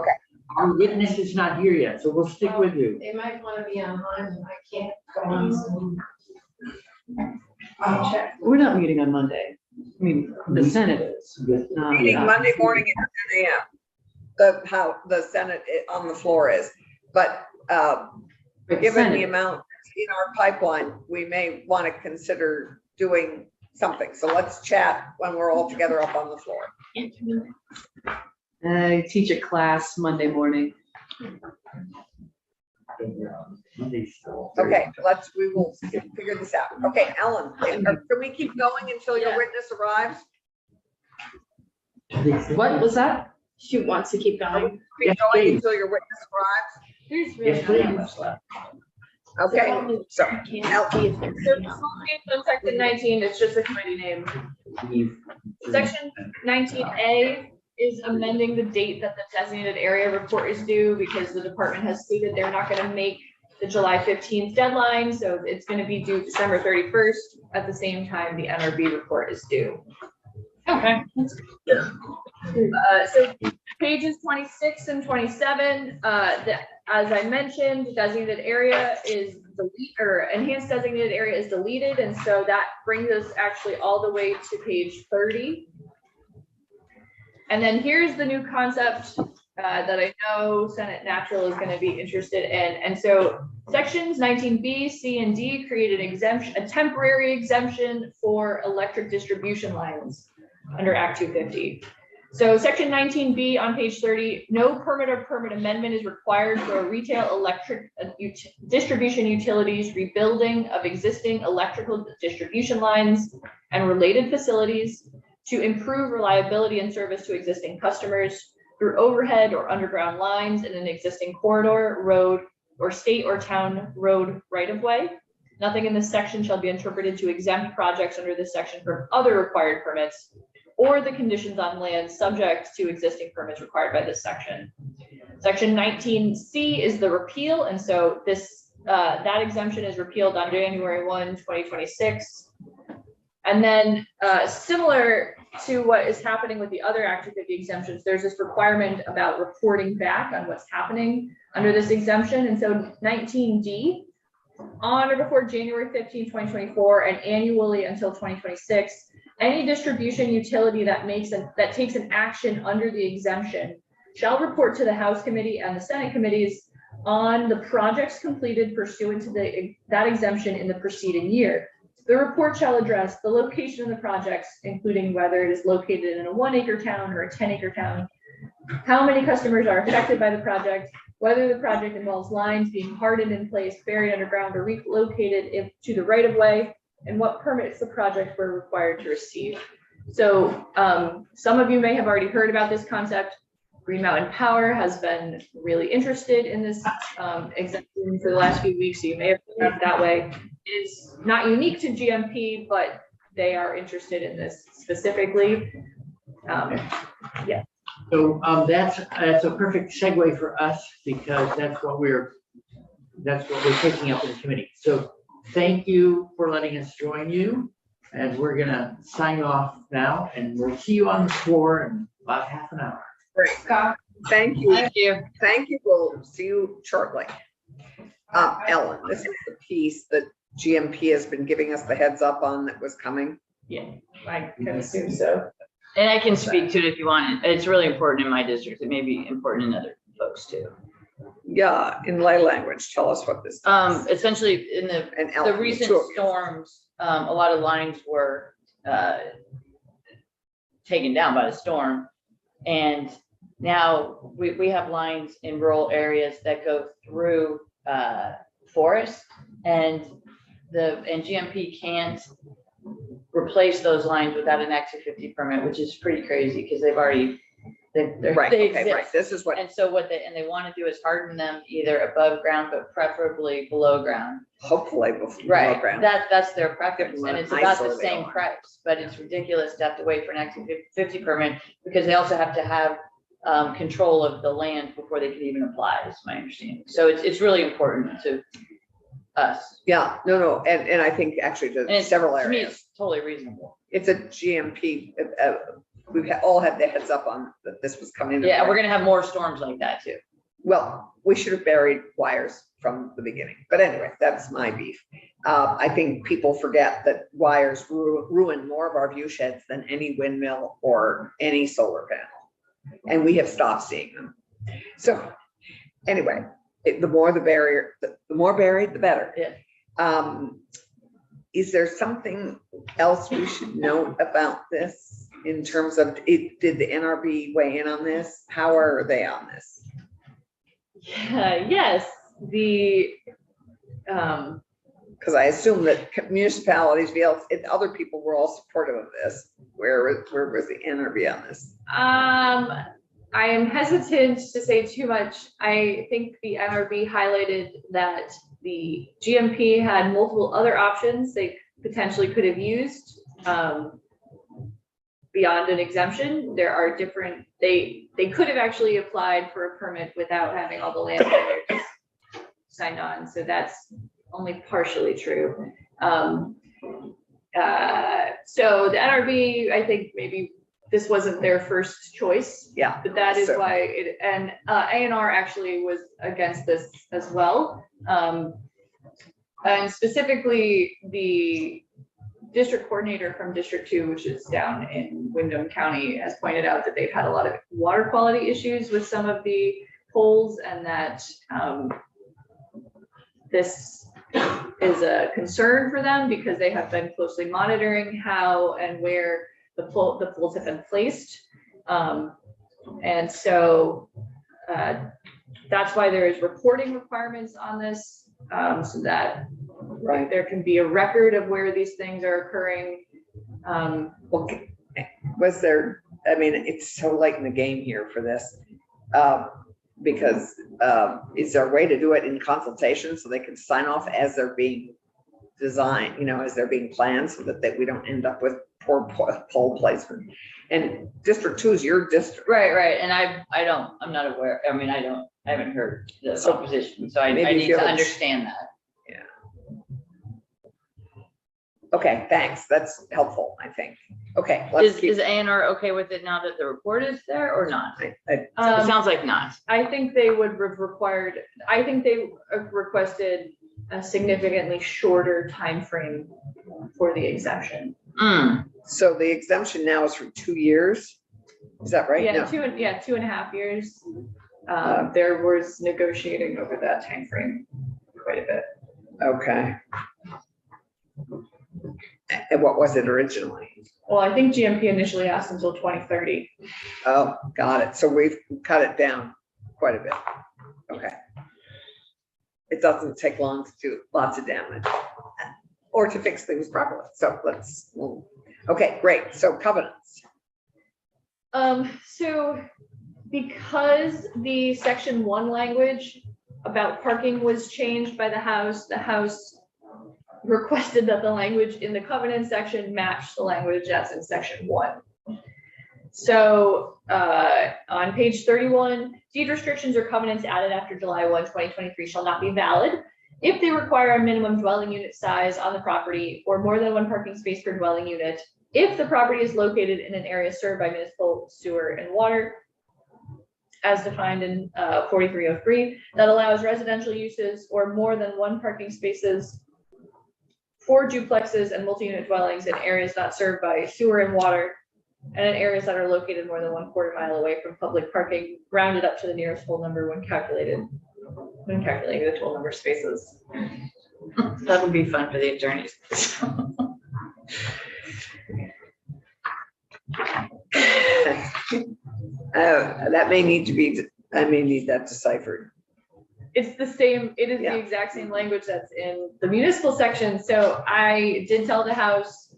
S2: our witness is not here yet, so we'll stick with you.
S7: They might want to be online, and I can't go on Zoom. I'll check.
S6: We're not meeting on Monday. I mean, the Senate is. not-
S1: Meeting Monday morning at 10 a.m. The Senate on the floor is, but
S6: Right,
S1: given the
S6: Senate.
S1: amount in our pipeline, we may want to consider doing something. So let's chat when we're all together up on the floor.
S6: I teach a class Monday morning.
S1: Okay, we will figure this out. Okay, Ellen, can we keep going until your
S3: Yeah.
S1: witness arrives?
S6: What was that?
S7: She wants to keep going.
S1: Keep
S2: Yes,
S1: going
S2: please.
S1: until your witness arrives?
S3: there's really
S2: Yes,
S3: not that
S2: please.
S3: much left.
S1: Okay, so
S7: I can't see if there's
S3: So
S7: any online.
S3: section 19, it's just a committee name. Section 19A is amending the date that the designated area report is due because the department has stated they're not gonna make the July 15th deadline, so it's gonna be due December 31st at the same time the NRB report is due.
S7: Okay.
S3: So pages 26 and 27, as I mentioned, designated area is enhanced designated area is deleted, and so that brings us actually all the way to page 30. And then here's the new concept that I know Senate Natural is going to be interested in. And so sections 19B, C, and D create an exemption, a temporary exemption for electric distribution lines under Act 250. So section 19B on page 30, no permit or permit amendment is required for a retail electric distribution utilities rebuilding of existing electrical distribution lines and related facilities to improve reliability and service to existing customers. through overhead or underground lines in an existing corridor, road, or state or town road right of way. Nothing in this section shall be interpreted to exempt projects under this section from other required permits or the conditions on land subject to existing permits required by this section. Section 19C is the repeal, and so this that exemption is repealed on January 1, 2026. And then similar to what is happening with the other Act 250 exemptions, there's this requirement about reporting back on what's happening under this exemption. And so 19D, on or before January 15, 2024, and annually until 2026, any distribution utility that takes an action under the exemption shall report to the House Committee and the Senate committees on the projects completed pursuant to that exemption in the preceding year. The report shall address the location of the projects, including whether it is located in a 1-acre town or a 10-acre town, how many customers are affected by the project, whether the project involves lines being hardened in place, buried underground, or relocated to the right of way, and what permits the project were required to receive. So some of you may have already heard about this concept. Green Mountain Power has been really interested in this exemption for the last few weeks, so you may have heard it that way. It is not unique to GMP, but they are interested in this specifically. Yeah.
S2: So that's a perfect segue for us, because that's what we're taking up in the committee. So thank you for letting us join you, and we're gonna sign off now, and we'll see you on the floor in about half an hour.
S1: Great. Thank you.
S6: Thank you.
S1: Thank you. We'll see you shortly. Ellen, this is the piece that GMP has been giving us the heads up on that was coming.
S3: Yeah, I can assume so.
S4: And I can speak to it if you want. It's really important in my district. It may be important in other folks too.
S1: Yeah, in lay language, tell us what this is.
S4: Essentially in the
S1: And Ellen,
S4: the recent
S1: sure.
S4: storms, a lot of lines were taken down by the storm. And now we have lines in rural areas that go through forest, and GMP can't replace those lines without an Act 250 permit, which is pretty crazy because they've already
S1: Right,
S4: they
S1: okay,
S4: exist.
S1: right. This is what,
S4: And so what they want to do is harden them either above ground, but preferably below ground.
S1: hopefully before
S4: Right,
S1: ground.
S4: that's their preference,
S1: What
S4: and
S1: a
S4: it's about the
S1: eyesore they
S4: same
S1: are.
S4: price, but it's ridiculous to have to wait for an Act 250 permit because they also have to have control of the land before they can even apply, is my understanding. So it's really important to us.
S1: Yeah, no, and I think actually
S4: And
S1: to
S4: it's,
S1: several
S4: to me,
S1: areas.
S4: it's totally reasonable.
S1: It's a GMP, we've all had the heads up on that this was coming. into
S4: Yeah,
S1: play.
S4: we're gonna have more storms like that too.
S1: Well, we should have buried wires from the beginning, but anyway, that's my beef. I think people forget that wires ruin more of our view sheds than any windmill or any solar panel. And we have stopped seeing them. So anyway, the more the barrier, the more buried, the better.
S4: Yeah.
S1: Is there something else we should note about this in terms of it? Did the NRB weigh in on this? How are they on this?
S3: Yeah, yes,
S1: Because I assume that municipalities, other people were all supportive of this. Where was the NRB on this?
S3: I am hesitant to say too much. I think the NRB highlighted that the GMP had multiple other options they potentially could have used beyond an exemption. There are different, they could have actually applied for a permit without having all the landowners signed on. So that's only partially true. So the NRB, I think maybe this wasn't their first choice.
S1: Yeah.
S3: But that is
S1: So-
S3: why and A&R actually was against this as well. And specifically the district coordinator from District 2, which is down in Windham County, has pointed out that they've had a lot of water quality issues with some of the poles, and that this is a concern for them because they have been closely monitoring how and where the poles have been placed. And so that's why there is reporting requirements on this, so that there can be a record of where these things are occurring.
S1: Was there, I mean, it's so late in the game here for this. Because is there a way to do it in consultation so they can sign off as they're being designed, as they're being planned, so that we don't end up with poor pole placement? And District 2 is your district.
S4: Right, and I'm not aware, I mean, I haven't heard the
S1: So
S4: opposition, so I
S1: maybe
S4: need
S1: if you
S4: to
S1: have a-
S4: understand that.
S1: Okay, thanks. That's helpful, I think. Okay, let's keep.
S4: Is A&R okay with it now that the report is there or not? It
S3: Um,
S4: sounds like not.
S3: I think they would have required, I think they requested a significantly shorter time frame for the exemption.
S1: So the exemption now is for 2 years? Is that right?
S3: Yeah,
S1: No.
S3: 2.5 years. There was negotiating over that time frame quite a bit.
S1: Okay. And what was it originally?
S3: Well, I think GMP initially asked until 2030.
S1: Oh, got it. So we've cut it down quite a bit. Okay. It doesn't take long to do lots of damage or to fix things properly. So okay, great. So covenants.
S3: So because the section 1 language about parking was changed by the House requested that the language in the covenant section match the language that's in section 1. So on page 31, deed restrictions or covenants added after July 1, 2023 shall not be valid if they require a minimum dwelling unit size on the property or more than 1 parking space per dwelling unit, if the property is located in an area served by municipal sewer and water, as defined in 4303, that allows residential uses or more than 1 parking spaces for duplexes and multi-unit dwellings in areas not served by sewer and water, and in areas that are located more than 1/4 mile away from public parking, rounded up to the nearest whole number when calculating the total number of spaces.
S4: That would be fun for the attorneys.
S1: That may need to be, I may need that deciphered.
S3: It's the same, it is
S1: Yeah.
S3: the exact same language that's in the municipal section. So I did tell the House,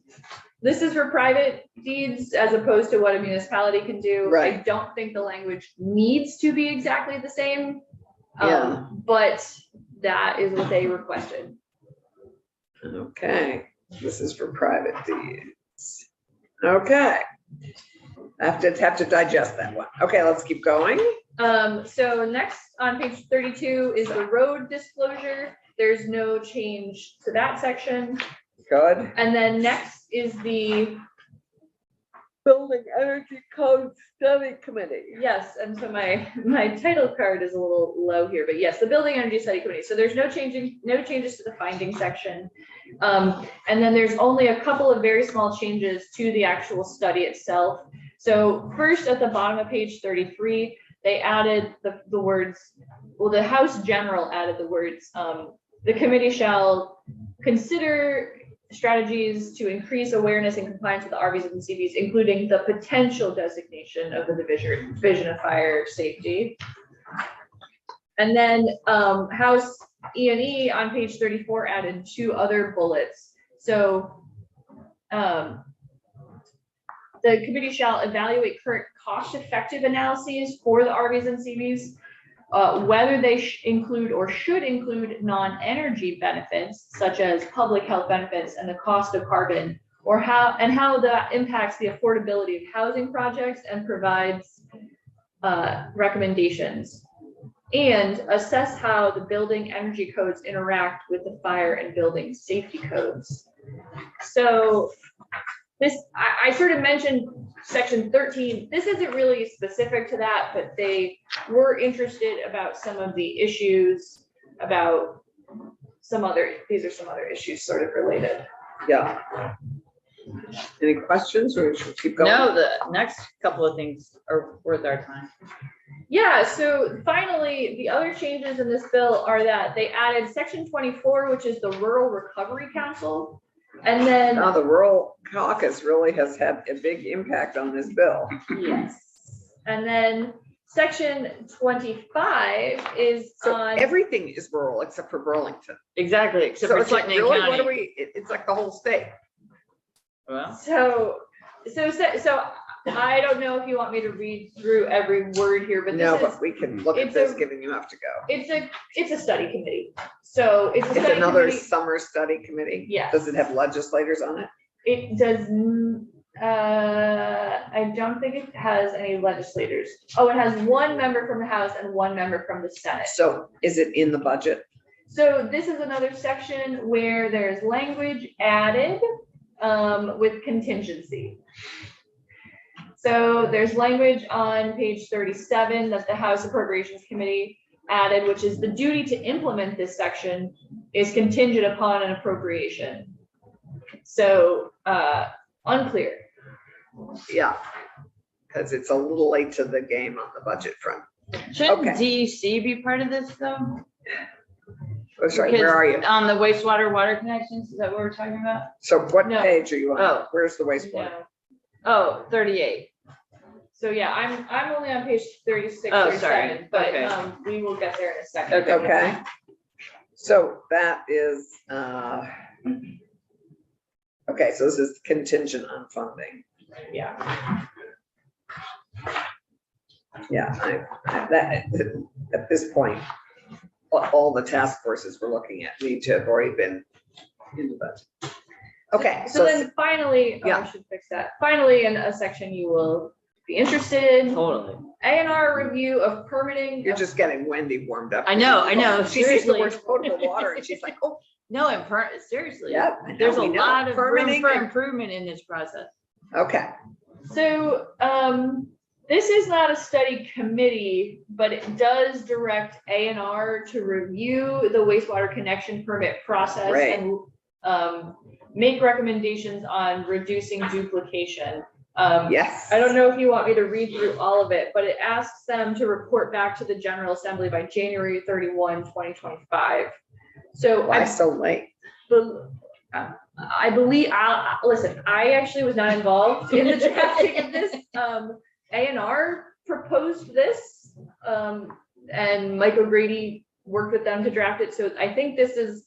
S3: this is for private deeds as opposed to what a municipality can do. I
S1: Right.
S3: don't think the language needs to be exactly the same.
S1: Yeah.
S3: But that is what they requested.
S1: Okay, this is for private deeds. Okay. I have to digest that one. Okay, let's keep going.
S3: So next on page 32 is the road disclosure. There's no change to that section.
S1: Good.
S3: And then next is the,
S1: Building Energy Code Study Committee.
S3: yes, and so my title card is a little low here, but yes, the Building Energy Study Committee. So there's no changes to the finding section. And then there's only a couple of very small changes to the actual study itself. So first at the bottom of page 33, they added the words, well, the House General added the words, the committee shall consider strategies to increase awareness and compliance with the RVs and CVs, including the potential designation of the division of fire safety. And then House E&E on page 34 added 2 other bullets. So the committee shall evaluate current cost-effective analyses for the RVs and CVs, whether they include or should include non-energy benefits, such as public health benefits and the cost of carbon, or how that impacts the affordability of housing projects, and provides recommendations, and assess how the building energy codes interact with the fire and building safety codes. So this, I sort of mentioned section 13. This isn't really specific to that, but they were interested about some of the issues about these are some other issues sort of related.
S1: Yeah. Any questions, or should we keep going?
S4: No, the next couple of things are worth our time.
S3: Yeah, so finally, the other changes in this bill are that they added section 24, which is the Rural Recovery Council. And then,
S1: Now, the Rural Caucus really has had a big impact on this bill.
S3: yes, and then section 25 is
S1: So
S3: on,
S1: everything is rural except for Burlington.
S4: Exactly, except
S1: So
S4: for
S1: it's like,
S4: Chittenden
S1: really, what
S4: County.
S1: are we, it's like the whole state.
S4: Well,
S3: so I don't know if you want me to read through every word here, but
S1: No,
S3: this is,
S1: but we can look at
S3: it's
S1: this,
S3: a-
S1: given you have to go.
S3: it's a study committee. So it's a
S1: It's
S3: study
S1: another
S3: committee.
S1: summer study committee.
S3: Yes.
S1: Does it have legislators on it?
S3: It does, I don't think it has any legislators. Oh, it has one member from the House and one member from the Senate.
S1: So is it in the budget?
S3: So this is another section where there's language added with contingency. So there's language on page 37 that the House Appropriations Committee added, which is the duty to implement this section is contingent upon an appropriation. So unclear.
S1: Yeah. Because it's a little late to the game on the budget front.
S4: Shouldn't
S1: Okay.
S4: DEC be part of this though?
S1: Oh, sorry, where are you?
S4: On the wastewater water connections, is that what we're talking about?
S1: So what
S3: No.
S1: page are you on?
S4: Oh.
S1: Where's the wastewater?
S3: No.
S4: Oh, 38.
S3: So yeah, I'm only on page 36,
S4: Oh,
S3: 37,
S4: sorry.
S3: but
S4: Okay.
S3: we will get there in a second.
S4: Okay.
S1: Okay. So that is, okay, so this is contingent on funding.
S3: Yeah.
S1: Yeah, that, at this point, all the task forces we're looking at need to have already been in the budget. Okay,
S3: So then finally, oh,
S1: Yeah.
S3: I should fix that. Finally, in a section you will be interested in,
S4: Totally.
S3: A&R review of permitting.
S1: you're just getting Wendy warmed up.
S4: I know.
S1: She sees the
S4: Seriously.
S1: word potable water and she's like, oh,
S4: No, and seriously.
S1: yeah. I know,
S4: There's a
S1: we know.
S4: lot of room
S1: Permitting
S4: for
S1: and-
S4: improvement in this process.
S1: Okay,
S3: So, this is not a study committee, but it does direct A&R to review the wastewater connection permit process
S1: Right.
S3: and make recommendations on reducing duplication.
S1: yes.
S3: I don't know if you want me to read through all of it, but it asks them to report back to the General Assembly by January 31, 2025. So
S1: Why so late?
S3: I believe, listen, I actually was not involved in the drafting of this. A&R proposed this, and Mike O'Grady worked with them to draft it. So I think this is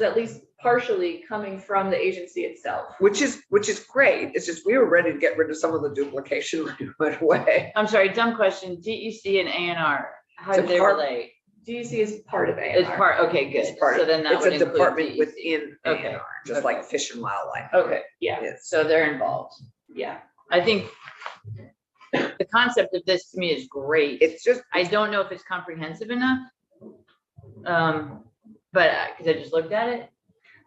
S3: at least partially coming from the agency itself.
S1: Which is great. It's just, we were ready to get rid of some of the duplication right away.
S4: I'm sorry, dumb question. DEC and A&R, how
S1: It's
S4: do
S1: a
S4: they
S1: part-
S4: relate?
S3: DEC is part of A&R.
S4: It's part, okay, good.
S1: It's part
S4: So
S1: of,
S4: then that
S1: it's
S4: would
S1: a
S4: include
S1: department
S4: DEC.
S1: within
S4: Okay,
S1: A&R, just like Fish and Wildlife.
S4: Okay,
S3: Yeah,
S1: Yes.
S4: so they're involved.
S3: yeah.
S4: I think the concept of this to me is great.
S1: It's just,
S4: I don't know if it's comprehensive enough. But, cause I just looked at it.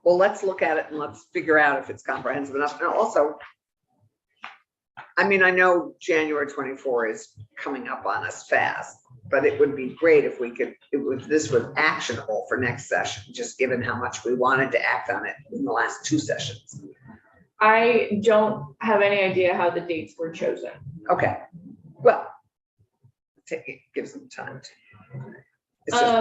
S1: well, let's look at it and let's figure out if it's comprehensive enough. And also, I mean, I know January 24 is coming up on us fast, but it would be great if we could, this was actionable for next session, just given how much we wanted to act on it in the last two sessions.
S3: I don't have any idea how the dates were chosen.
S1: Okay, well, give some time. It's just,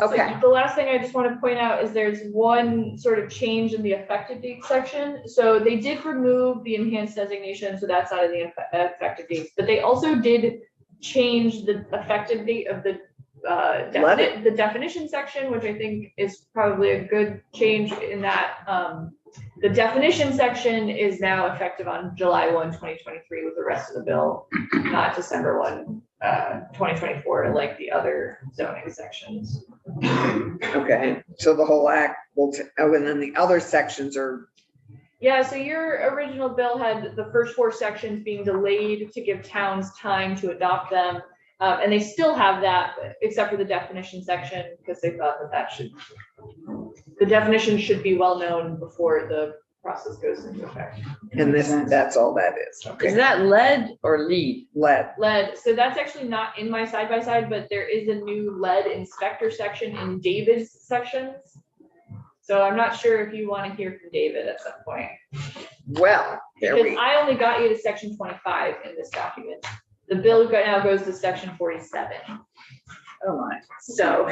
S1: okay,
S3: So the last thing I just want to point out is there's one sort of change in the effective date section. So they did remove the enhanced designation, so that's not in the effective dates, but they also did change the effective date of the the definition section, which I think is probably a good change in that the definition section is now effective on July 1, 2023 with the rest of the bill, not December 1, 2024, like the other zoning sections.
S1: okay, so the whole act will, and then the other sections are,
S3: Yeah, so your original bill had the first four sections being delayed to give towns time to adopt them. And they still have that, except for the definition section, because they thought the definition should be well known before the process goes into effect.
S1: and that's all that is,
S4: Is
S1: okay,
S4: that lead or lead?
S1: lead.
S3: Lead, so that's actually not in my side-by-side, but there is a new lead inspector section in David's sections. So I'm not sure if you want to hear from David at some point.
S1: Well, there
S3: Because
S1: we,
S3: I only got you to section 25 in this document. The bill now goes to section 47.
S4: Oh my.
S3: So,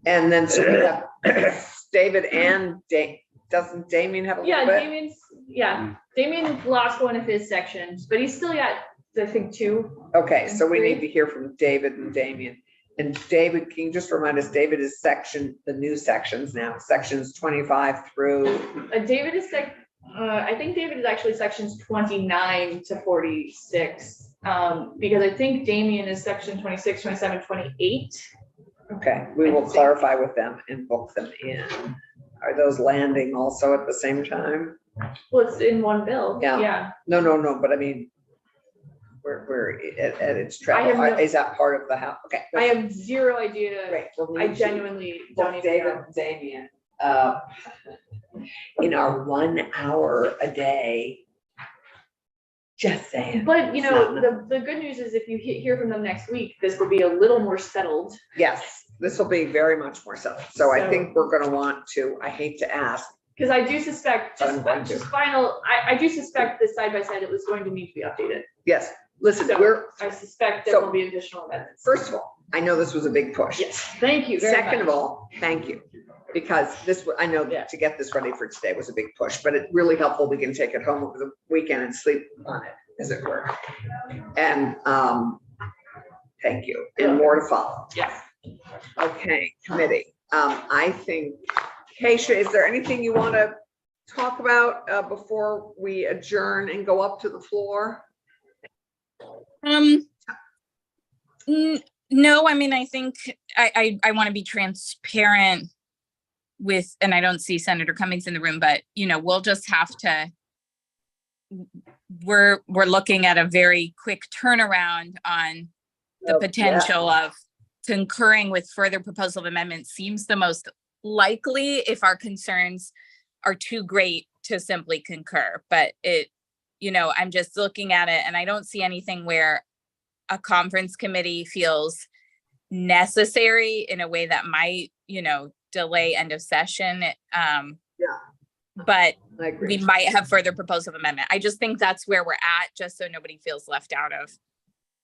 S1: and then so we have David and doesn't Damien have a little bit?
S3: Damien lost one of his sections, but he's still got, I think, two.
S1: Okay, so we need to hear from David and Damien. And David, can you just remind us, David is the new sections now, sections 25 through,
S3: David is I think David is actually sections 29 to 46. Because I think Damien is section 26, 27, 28.
S1: Okay, we will clarify with them and book them in. Are those landing also at the same time?
S3: Well, it's in one bill.
S1: Yeah.
S3: Yeah.
S1: No, but I mean, we're at its
S3: I
S1: travel,
S3: have no-
S1: is that part of the house? Okay.
S3: I have zero idea.
S1: Great. We'll
S3: I
S1: need to
S3: genuinely don't
S1: book
S3: even
S1: David
S3: know.
S1: and Damien, in our 1 hour a day. Just saying.
S3: But, you
S1: It's
S3: know,
S1: not
S3: the good news is if you hear from them next week, this will be a little more settled.
S1: Yes, this will be very much more so. So I
S3: So-
S1: think we're gonna want to, I hate to ask,
S3: Because I do suspect,
S1: I'm going to.
S3: just final, I do suspect this side by side, it was going to need to be updated.
S1: yes, listen,
S3: So I suspect there
S1: So-
S3: will be additional amendments.
S1: first of all, I know this was a big push.
S3: Yes, thank you very much.
S1: Second of all, thank you. Because this, I know
S3: Yeah.
S1: to get this ready for today was a big push, but it's really helpful. We can take it home over the weekend and sleep on it, as it were. And, thank you, and more to follow.
S3: Yes.
S1: Okay, committee. I think, Keisha, is there anything you want to talk about before we adjourn and go up to the floor?
S5: No, I mean, I think I want to be transparent with, and I don't see Senator Cummings in the room, but you know, we'll just have to, we're looking at a very quick turnaround on the
S1: Oh, yeah.
S5: potential of concurring with further proposal of amendments seems the most likely if our concerns are too great to simply concur. But it, you know, I'm just looking at it and I don't see anything where a conference committee feels necessary in a way that might, you know, delay end of session. But
S1: I agree.
S5: we might have further proposal of amendment. I just think that's where we're at, just so nobody feels left out of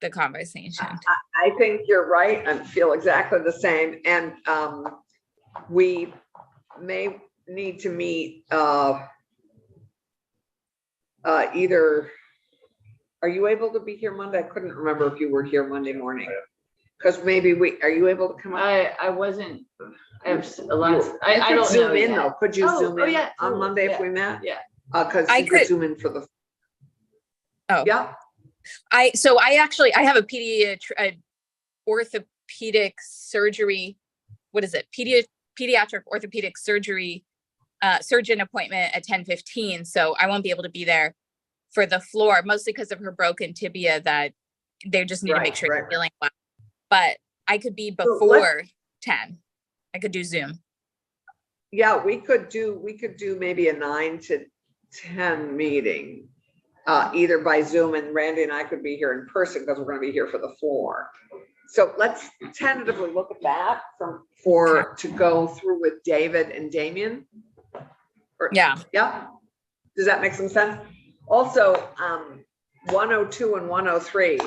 S5: the conversation.
S1: I think you're right. I feel exactly the same. And we may need to meet either, are you able to be here Monday? I couldn't remember if you were here Monday morning. Because maybe are you able to come up?
S6: I wasn't, I have a lot, I
S1: You could
S6: don't know
S1: Zoom in
S6: yet.
S1: though. Could you
S6: Oh,
S1: zoom
S6: oh,
S1: in
S6: yeah,
S1: on
S6: totally.
S1: Monday if
S6: Yeah,
S1: we met?
S6: yeah.
S1: Because
S5: I
S1: you could
S5: could-
S1: zoom in for the.
S5: Oh.
S1: Yeah,
S5: I have a orthopedic surgery, what is it? Pediatric orthopedic surgery surgeon appointment at 10:15. So I won't be able to be there for the floor, mostly because of her broken tibia that they just need to make
S1: Right,
S5: sure
S1: right,
S5: it's healing well. But I could be
S1: So let's-
S5: before 10. I could do Zoom.
S1: yeah, we could do maybe a 9 to 10 meeting. Either by Zoom, and Randy and I could be here in person because we're gonna be here for the floor. So let's tentatively look at that to go through with David and Damien.
S5: Yeah.
S1: Yeah, does that make some sense? Also, 102 and 103,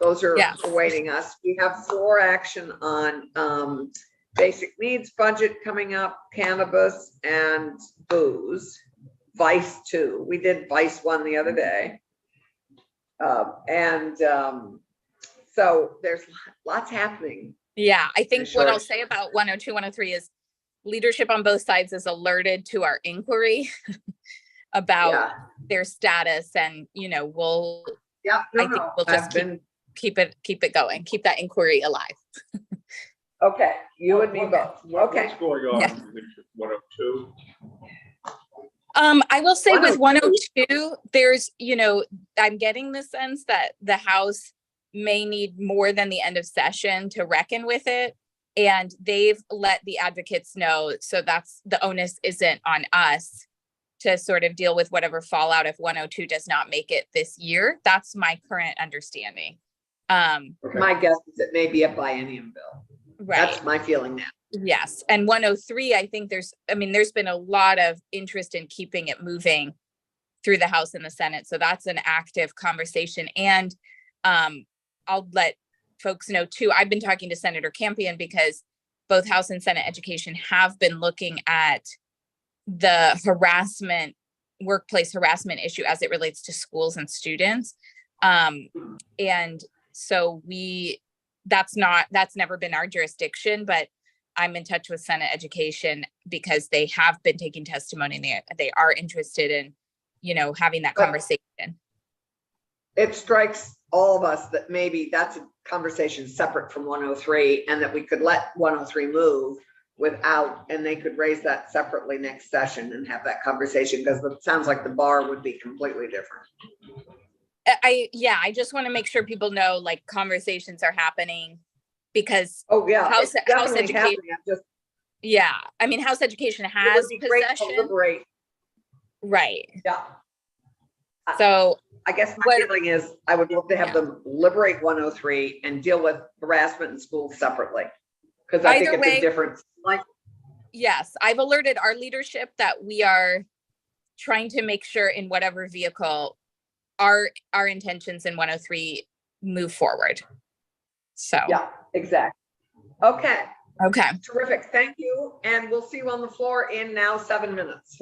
S1: those are
S5: Yeah.
S1: awaiting us. We have floor action on basic needs budget coming up, cannabis and booze. Vice 2, we did Vice 1 the other day. So there's lots happening.
S5: Yeah, I think what
S1: sure.
S5: I'll say about 102, 103 is leadership on both sides is alerted to our inquiry about
S1: Yeah,
S5: their status, and you know, we'll
S1: yeah,
S5: I think we'll just keep it going, keep that inquiry alive.
S1: okay, you and me both, okay.
S8: What's going on
S5: Yeah.
S8: in 102?
S5: I will say with
S1: 102.
S5: 102, there's, you know, I'm getting the sense that the House may need more than the end of session to reckon with it. And they've let the advocates know. So that's the onus isn't on us to sort of deal with whatever fallout if 102 does not make it this year. That's my current understanding.
S1: My guess is it may be a biennium bill.
S5: Right.
S1: That's my feeling now.
S5: Yes. And 103, I think there's been a lot of interest in keeping it moving through the House and the Senate. So that's an active conversation. And I'll let folks know too, I've been talking to Senator Campion because both House and Senate Education have been looking at the workplace harassment issue as it relates to schools and students. And so that's never been our jurisdiction, but I'm in touch with Senate Education because they have been taking testimony and they are interested in, having that
S1: But-
S5: conversation.
S1: It strikes all of us that maybe that's a conversation separate from 103 and that we could let 103 move without, and they could raise that separately next session and have that conversation because it sounds like the bar would be completely different.
S5: I just want to make sure people know like conversations are happening because
S1: Oh, yeah.
S5: House
S1: it's definitely
S5: education-
S1: happening. I'm just-
S5: House Education
S1: it
S5: has
S1: would be great to
S5: possession.
S1: liberate.
S5: Right.
S1: Yeah.
S5: So,
S1: I guess my
S5: What-
S1: feeling is I would love to have
S5: Yeah.
S1: them liberate 103 and deal with harassment in schools separately. Because I think
S5: Either
S1: it's a
S5: way-
S1: difference. Like,
S5: yes, I've alerted our leadership that we are trying to make sure in whatever vehicle our intentions in 103 move forward. So,
S1: yeah, exactly. Okay,
S5: okay.
S1: terrific. Thank you. And we'll see you on the floor in now 7 minutes.